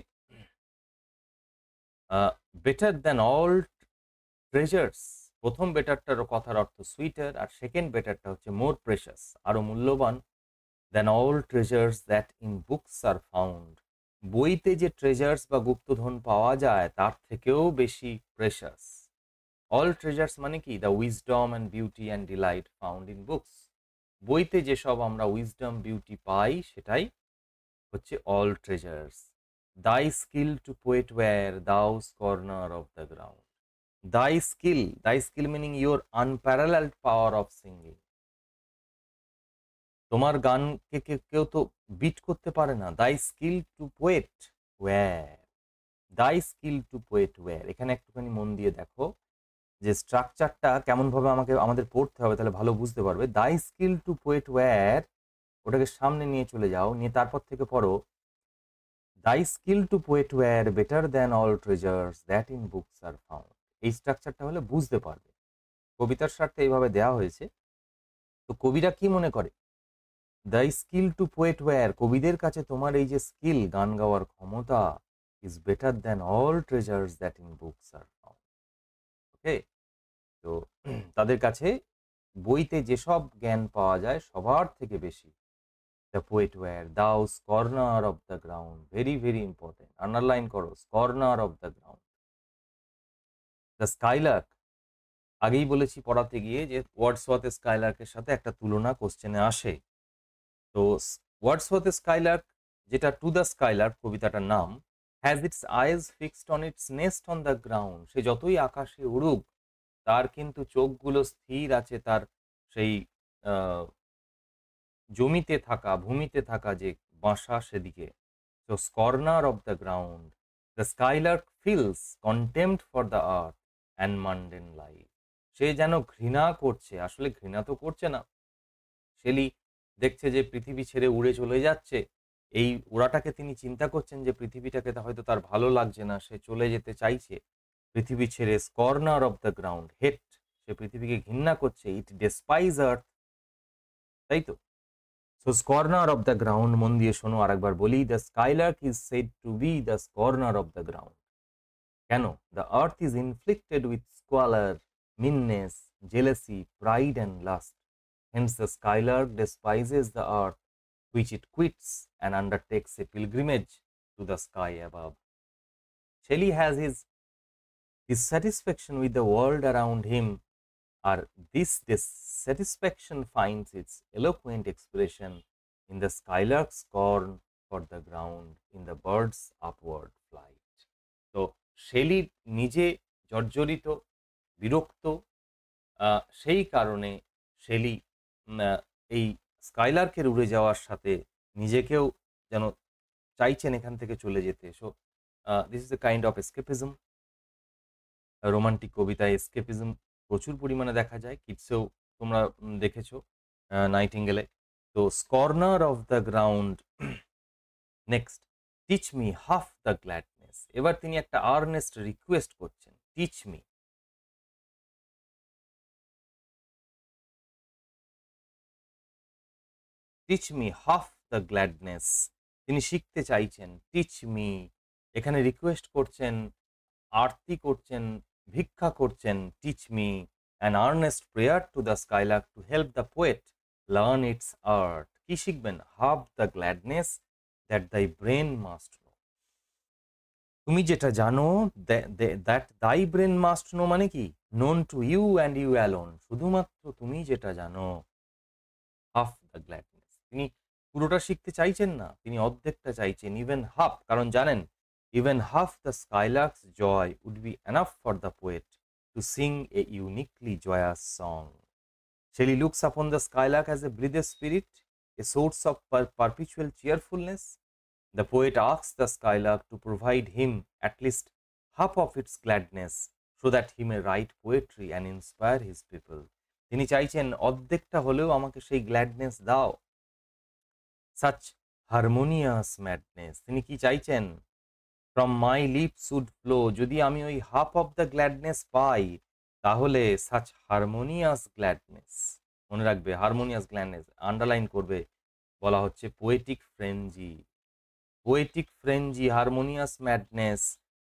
বেটার দ্যান অল ট্রেজার্স, প্রথম বেটারটার কথার অর্থ সুইটার, আর সেকেন্ড বেটারটা হচ্ছে মোর প্রেশাস, আরো মূল্যবান। Than all treasures that in books are found, বইতে যে ট্রেজার্স বা গুপ্তধন পাওয়া যায় তার থেকেও বেশি প্রেশাস। অল ট্রেজার্স মানে কি? The wisdom and beauty and delight found in books, বইতে যেসব আমরা উইজডম, বিউটি পাই সেটাই হচ্ছে all treasures. Thy skill to poet were thou corner of the ground, thy skill meaning your unparalleled power of singing. তোমার গানকে কেউ তো বিট করতে পারে না। Thy skill to poet were, thy skill to poet were, এখানে একটুখানি মন দিয়ে দেখো যে স্ট্রাকচারটা কেমন ভাবে আমাদের পড়তে হবে, তাহলে ভালো বুঝতে পারবে। দাই স্কিল টু পোয়েট ওয়্যার, ওটাকে সামনে নিয়ে চলে যাও, নিয়ে তারপর থেকে পড়ো thy skill to poet were better than all treasures that in books are found. এই স্ট্রাকচারটা হলে বুঝতে পারবে। কবিতার স্বার্থে এইভাবে দেওয়া হয়েছে। তো কবিরা কি মনে করে? The skill to poet were, কবিদের কাছে তোমার এই যে স্কিল, গান গাওয়ার ক্ষমতা, is better than all treasures that in books are found. Okay, তো তাদের কাছে বইতে যেসব জ্ঞান পাওয়া যায় সবার থেকে বেশি the poet were thou corner of the ground, very very important, underline করো, corner of the ground. The skylark, আগেই বলেছি পড়াতে গিয়ে যে ওয়ার্ডসওয়ার্থের স্কাইলার্কের সাথে একটা তুলনা কোশ্চেনে আসে। তো ওয়ার্ডসওয়ার্থের স্কাইলার্ক, যেটা টু দ্য স্কাইলার্ক কবিতাটার নাম, has its eyes fixed on its nest on the ground, সে যতই আকাশে উড়ুক তার কিন্তু চোখগুলো স্থির আছে তার সেই জমিতে থাকা, ভূমিতে থাকা যে বাসা সেদিকে। তো corner of the ground, the skylark feels contempt for the earth and mundane life. সে যেন ঘৃণা করছে, আসলে ঘৃণা তো করছে না, শেলি দেখছে যে পৃথিবী ছেড়ে উড়ে চলে যাচ্ছে, এই ওড়াটাকে তিনি চিন্তা করছেন যে পৃথিবীটাকে হয়তো তার ভালো লাগছে না, সে চলে যেতে চাইছে পৃথিবী ছেড়ে। Scorner of the ground, hate, সে পৃথিবীকে ঘৃণা করছে। ইট ডেসপাইজ আর্থ, তাই তো। So scorner of the ground, মন দিয়ে শোনো আরেকবার বলি, the skylark is said to be the scorner of the ground. কেন? The earth is inflicted with squalor, meanness, jealousy, pride and lust. Hence the skylark despises the earth which it quits and undertakes a pilgrimage to the sky above. Shelley has his dissatisfaction with the world around him, or this dissatisfaction finds its eloquent expression in the skylark's scorn for the ground, in the bird's upward flight. তো শেলি নিজে জর্জরিত, বিরক্ত, সেই কারণে শেলি এই স্কাইলার্কের উড়ে যাওয়ার সাথে নিজেকেও যেন চাইছেন এখান থেকে চলে যেতে। So this is a kind of escapism. Romantic কবিতায় এসকেপিজম প্রচুর পরিমাণে দেখা যায়, কিডসেও তোমরা দেখেছো নাইটিঙ্গেলে। তো scorner of the ground. Next, teach me half the gladness. এবার তিনি একটা আর্নেস্ট রিকোয়েস্ট করছেন, teach me. Teach me half the gladness, তিনি শিখতে চাইছেন। টিচ মি, এখানে রিকোয়েস্ট করছেন, আরতি করছেন, ভিক্ষা করছেন। Teach me, an earnest prayer to the skylark to help the poet learn its art. কি শিখবেন? Half the gladness that thy brain must know. তুমি যেটা জানো, that thy brain must know মানে কি? Known to you and you alone, শুধুমাত্র তুমি যেটা জানো। হাফ দ্য গ্ল্যাডনেস, তিনি পুরোটা শিখতে চাইছেন না, তিনি অর্ধেকটা চাইছেন। ইভেন হাফ, কারণ জানেন even half the skylark's joy would be enough for the poet to sing a uniquely joyous song. Shelley looks upon the skylark as a breathed spirit, a source of perpetual cheerfulness. The poet asks the skylark to provide him at least half of its gladness so that he may write poetry and inspire his people. তিনি চাইছেন অর্ধেকটা হলেও আমাকে সেই গ্ল্যাডনেস দাও। সাচ হারমোনিয়াস ম্যাডনেস, তিনি কি চাইছেন? From my lips would flow, যদি আমি ওই হাফ অফ দ্য গ্ল্যাডনেস পাই, তাহলে সাচ হারমোনিয়াস গ্ল্যাডনেস, মনে রাখবে হারমোনিয়াস গ্ল্যাডনেস, আন্ডারলাইন করবে, বলা হচ্ছে poetic frenzy. Poetic frenzy, harmonious madness,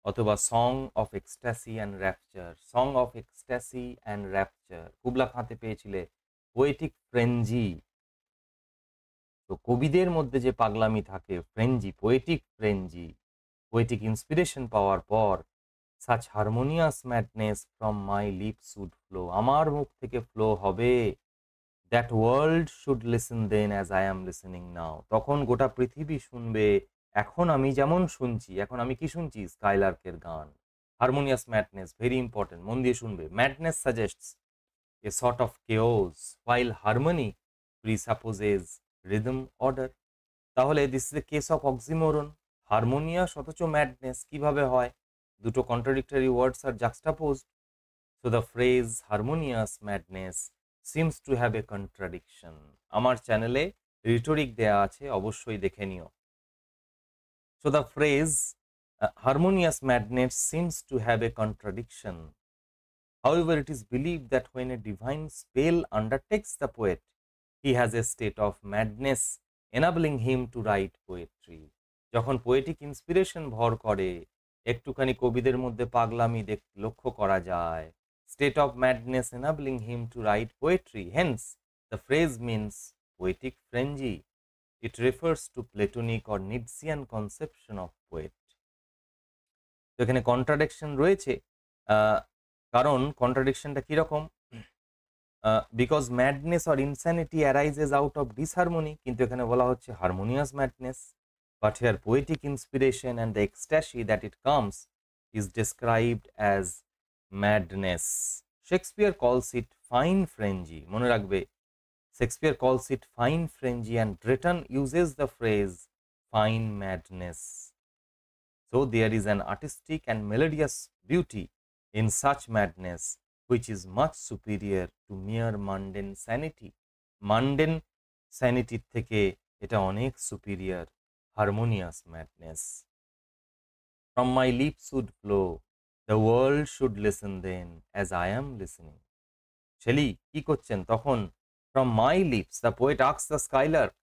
অথবা song of ecstasy and rapture. Song of ecstasy and rapture Kubla খাঁতে পেয়েছিলে। পোয়েটিক ফ্রেঞ্জি, তো কবিদের মধ্যে যে পাগলামি থাকে, frenzy, poetic frenzy, poetic inspiration পাওয়ার পর, such harmonious madness from my lips would flow, আমার মুখ থেকে ফ্লো হবে। That world should listen then as I am listening now, তখন গোটা পৃথিবী শুনবে এখন আমি যেমন শুনছি। এখন আমি কি শুনছি? স্কাইলার্কের গান। হারমোনিয়াস ম্যাডনেস, ভেরি ইম্পর্টেন্ট, মন দিয়ে শুনবে। Madness suggests a sort of chaos, while harmony presupposes rhythm order. তাহলে this is a case of oxymoron. Harmonious অথচ ম্যাডনেস কিভাবে হয়? দুটো contradictory words are juxtaposed. So the phrase harmonious madness seems to have a contradiction. আমার চ্যানেলে রিটোরিক দেয়া আছে, অবশ্যই দেখে নিও। So the phrase harmonious madness seems to have a contradiction. However, it is believed that when a divine spell undertakes the poet, he has a state of madness enabling him to write poetry. যখন পোয়েটিক ইন্সপিরেশন ভর করে, একটুখানি কবিদের মধ্যে পাগলামি লক্ষ্য করা যায়। State of madness enabling him to write poetry. Hence, the phrase means poetic frenzy. It refers to Platonic or Nietzschean conception of poet. তো এখানে কন্ট্রাডিকশন রয়েছে, কারণ কন্ট্রাডিকশনটা কিরকম? Because madness or insanity arises out of disharmony, কিন্তু এখানে বলা হচ্ছে harmonious madness. But here poetic inspiration and the ecstasy that it comes is described as madness. Shakespeare calls it fine frenzy, মনে রাখবে Shakespeare calls it fine frenzy and Drayton uses the phrase fine madness. So there is an artistic and melodious beauty in such madness which is much superior to mere mundane sanity. Mundane sanity থেকে এটা অনেক superior, harmonious madness. From my lips would flow, the world should listen then as I am listening. Shelley কি করছেন তখন? From my lips, the poet asks the skylark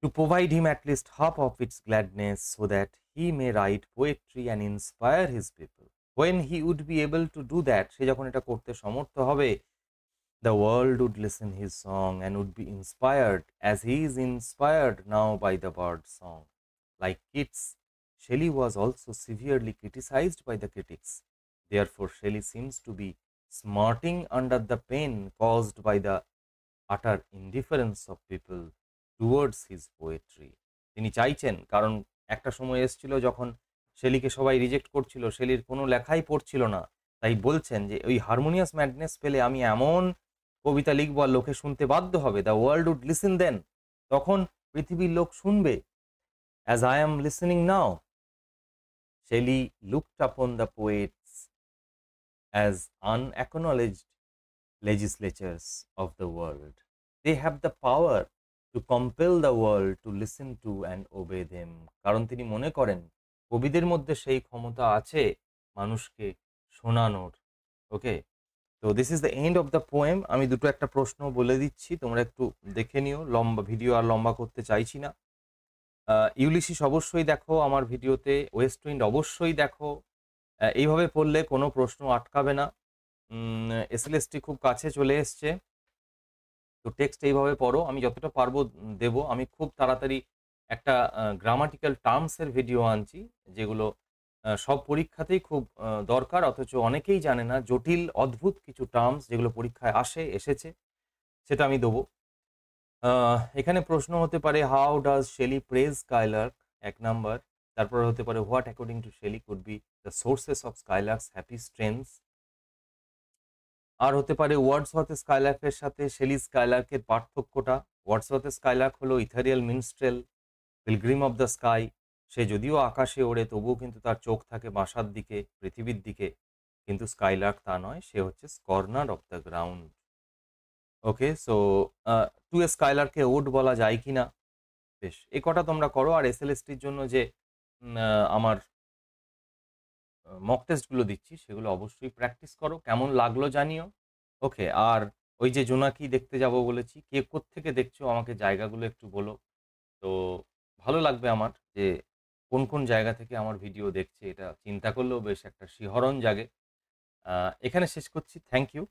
to provide him at least half of its gladness so that he may write poetry and inspire his people. When he would be able to do that, সে যখন এটা করতে সমর্থ হবে, the world would listen his song and would be inspired as he is inspired now by the bird's song. Like Keats, Shelley was also severely criticized by the critics. Therefore, Shelley seems to be smarting under the pain caused by the utter indifference of people towards his poetry. তিনি চাইছেন, কারণ একটা সময় এসেছিল যখন শেলিকে সবাই রিজেক্ট করছিল, শেলির কোনো লেখাই পড়ছিল না, তাই বলছেন যে ওই হারমোনিয়াস ম্যাডনেস পেলে আমি এমন কবিতা লিখব আর লোকে শুনতে বাধ্য হবে, the world would listen then, তখন পৃথিবীর লোক শুনবে, as I am listening now. Shelley looked upon the poets as unacknowledged legislatures of the world. They have the power to compel the world to listen to and obey them. কারণ তিনি মনে করেন কবিদের মধ্যে সেই ক্ষমতা আছে মানুষকে শোনানোর। ওকে, তো this is the end of the poem. আমি দুটো একটা প্রশ্ন বলে দিচ্ছি, তোমরা একটু দেখে নিও, লম্বা ভিডিও আর লম্বা করতে চাইছি না। ইউলিসিস অবশ্যই দেখো আমার ভিডিওতে, ওয়েস্ট উইন্ড অবশ্যই দেখো। এইভাবে পড়লে কোনো প্রশ্ন আটকাবে না। এসএলএসটি খুব কাছে চলে এসছে, তো টেক্সট এইভাবে পড়ো, আমি যতটা পারবো দেব। আমি খুব তাড়াতাড়ি একটা গ্রামাটিক্যাল টার্মসের ভিডিও আনছি, যেগুলো সব পরীক্ষাতেই খুব দরকার, অথচ অনেকেই জানে না, জটিল অদ্ভুত কিছু টার্মস যেগুলো পরীক্ষায় এসেছে, সেটা আমি দেবো। এখানে প্রশ্ন হতে পারে how does Shelley praise skylark, 1 number. তারপর হতে পারে what according to Shelley could be the sources of skylark's happy strengths. আর হতে পারে ওয়ার্ডসওয়ার্থ স্কাইলার্কের সাথে শেলি স্কাইলার্কের পার্থক্যটা। ওয়ার্ডসওয়ার্থ স্কাইলার্ক হলো ethereal minstrel, pilgrim of the sky. সে যদিও আকাশে ওড়ে, তবুও কিন্তু তার চোখ থাকে বাসার দিকে, পৃথিবীর দিকে, কিন্তু স্কাইলার্ক তা নয়, সে হচ্ছে scorner of the ground. Okay, so to a স্কাইলারকে ওড বলা যায় কি না, বেশ এ কটা তোমরা করো। আর এসএলএসটির জন্য যে আমার মক টেস্টগুলো দিচ্ছি, সেগুলো অবশ্যই প্র্যাকটিস করো, কেমন লাগলো জানিও। ওকে, আর ওই যে জোনাকি দেখতে যাব বলেছি, কে কোত্থেকে দেখছো আমাকে জায়গাগুলো একটু বলো, তো ভালো লাগবে আমার যে কোন কোন জায়গা থেকে আমার ভিডিও দেখছে, এটা চিন্তা করলেও বেশ একটা শিহরণ জাগে। এখানে শেষ করছি, থ্যাংক ইউ।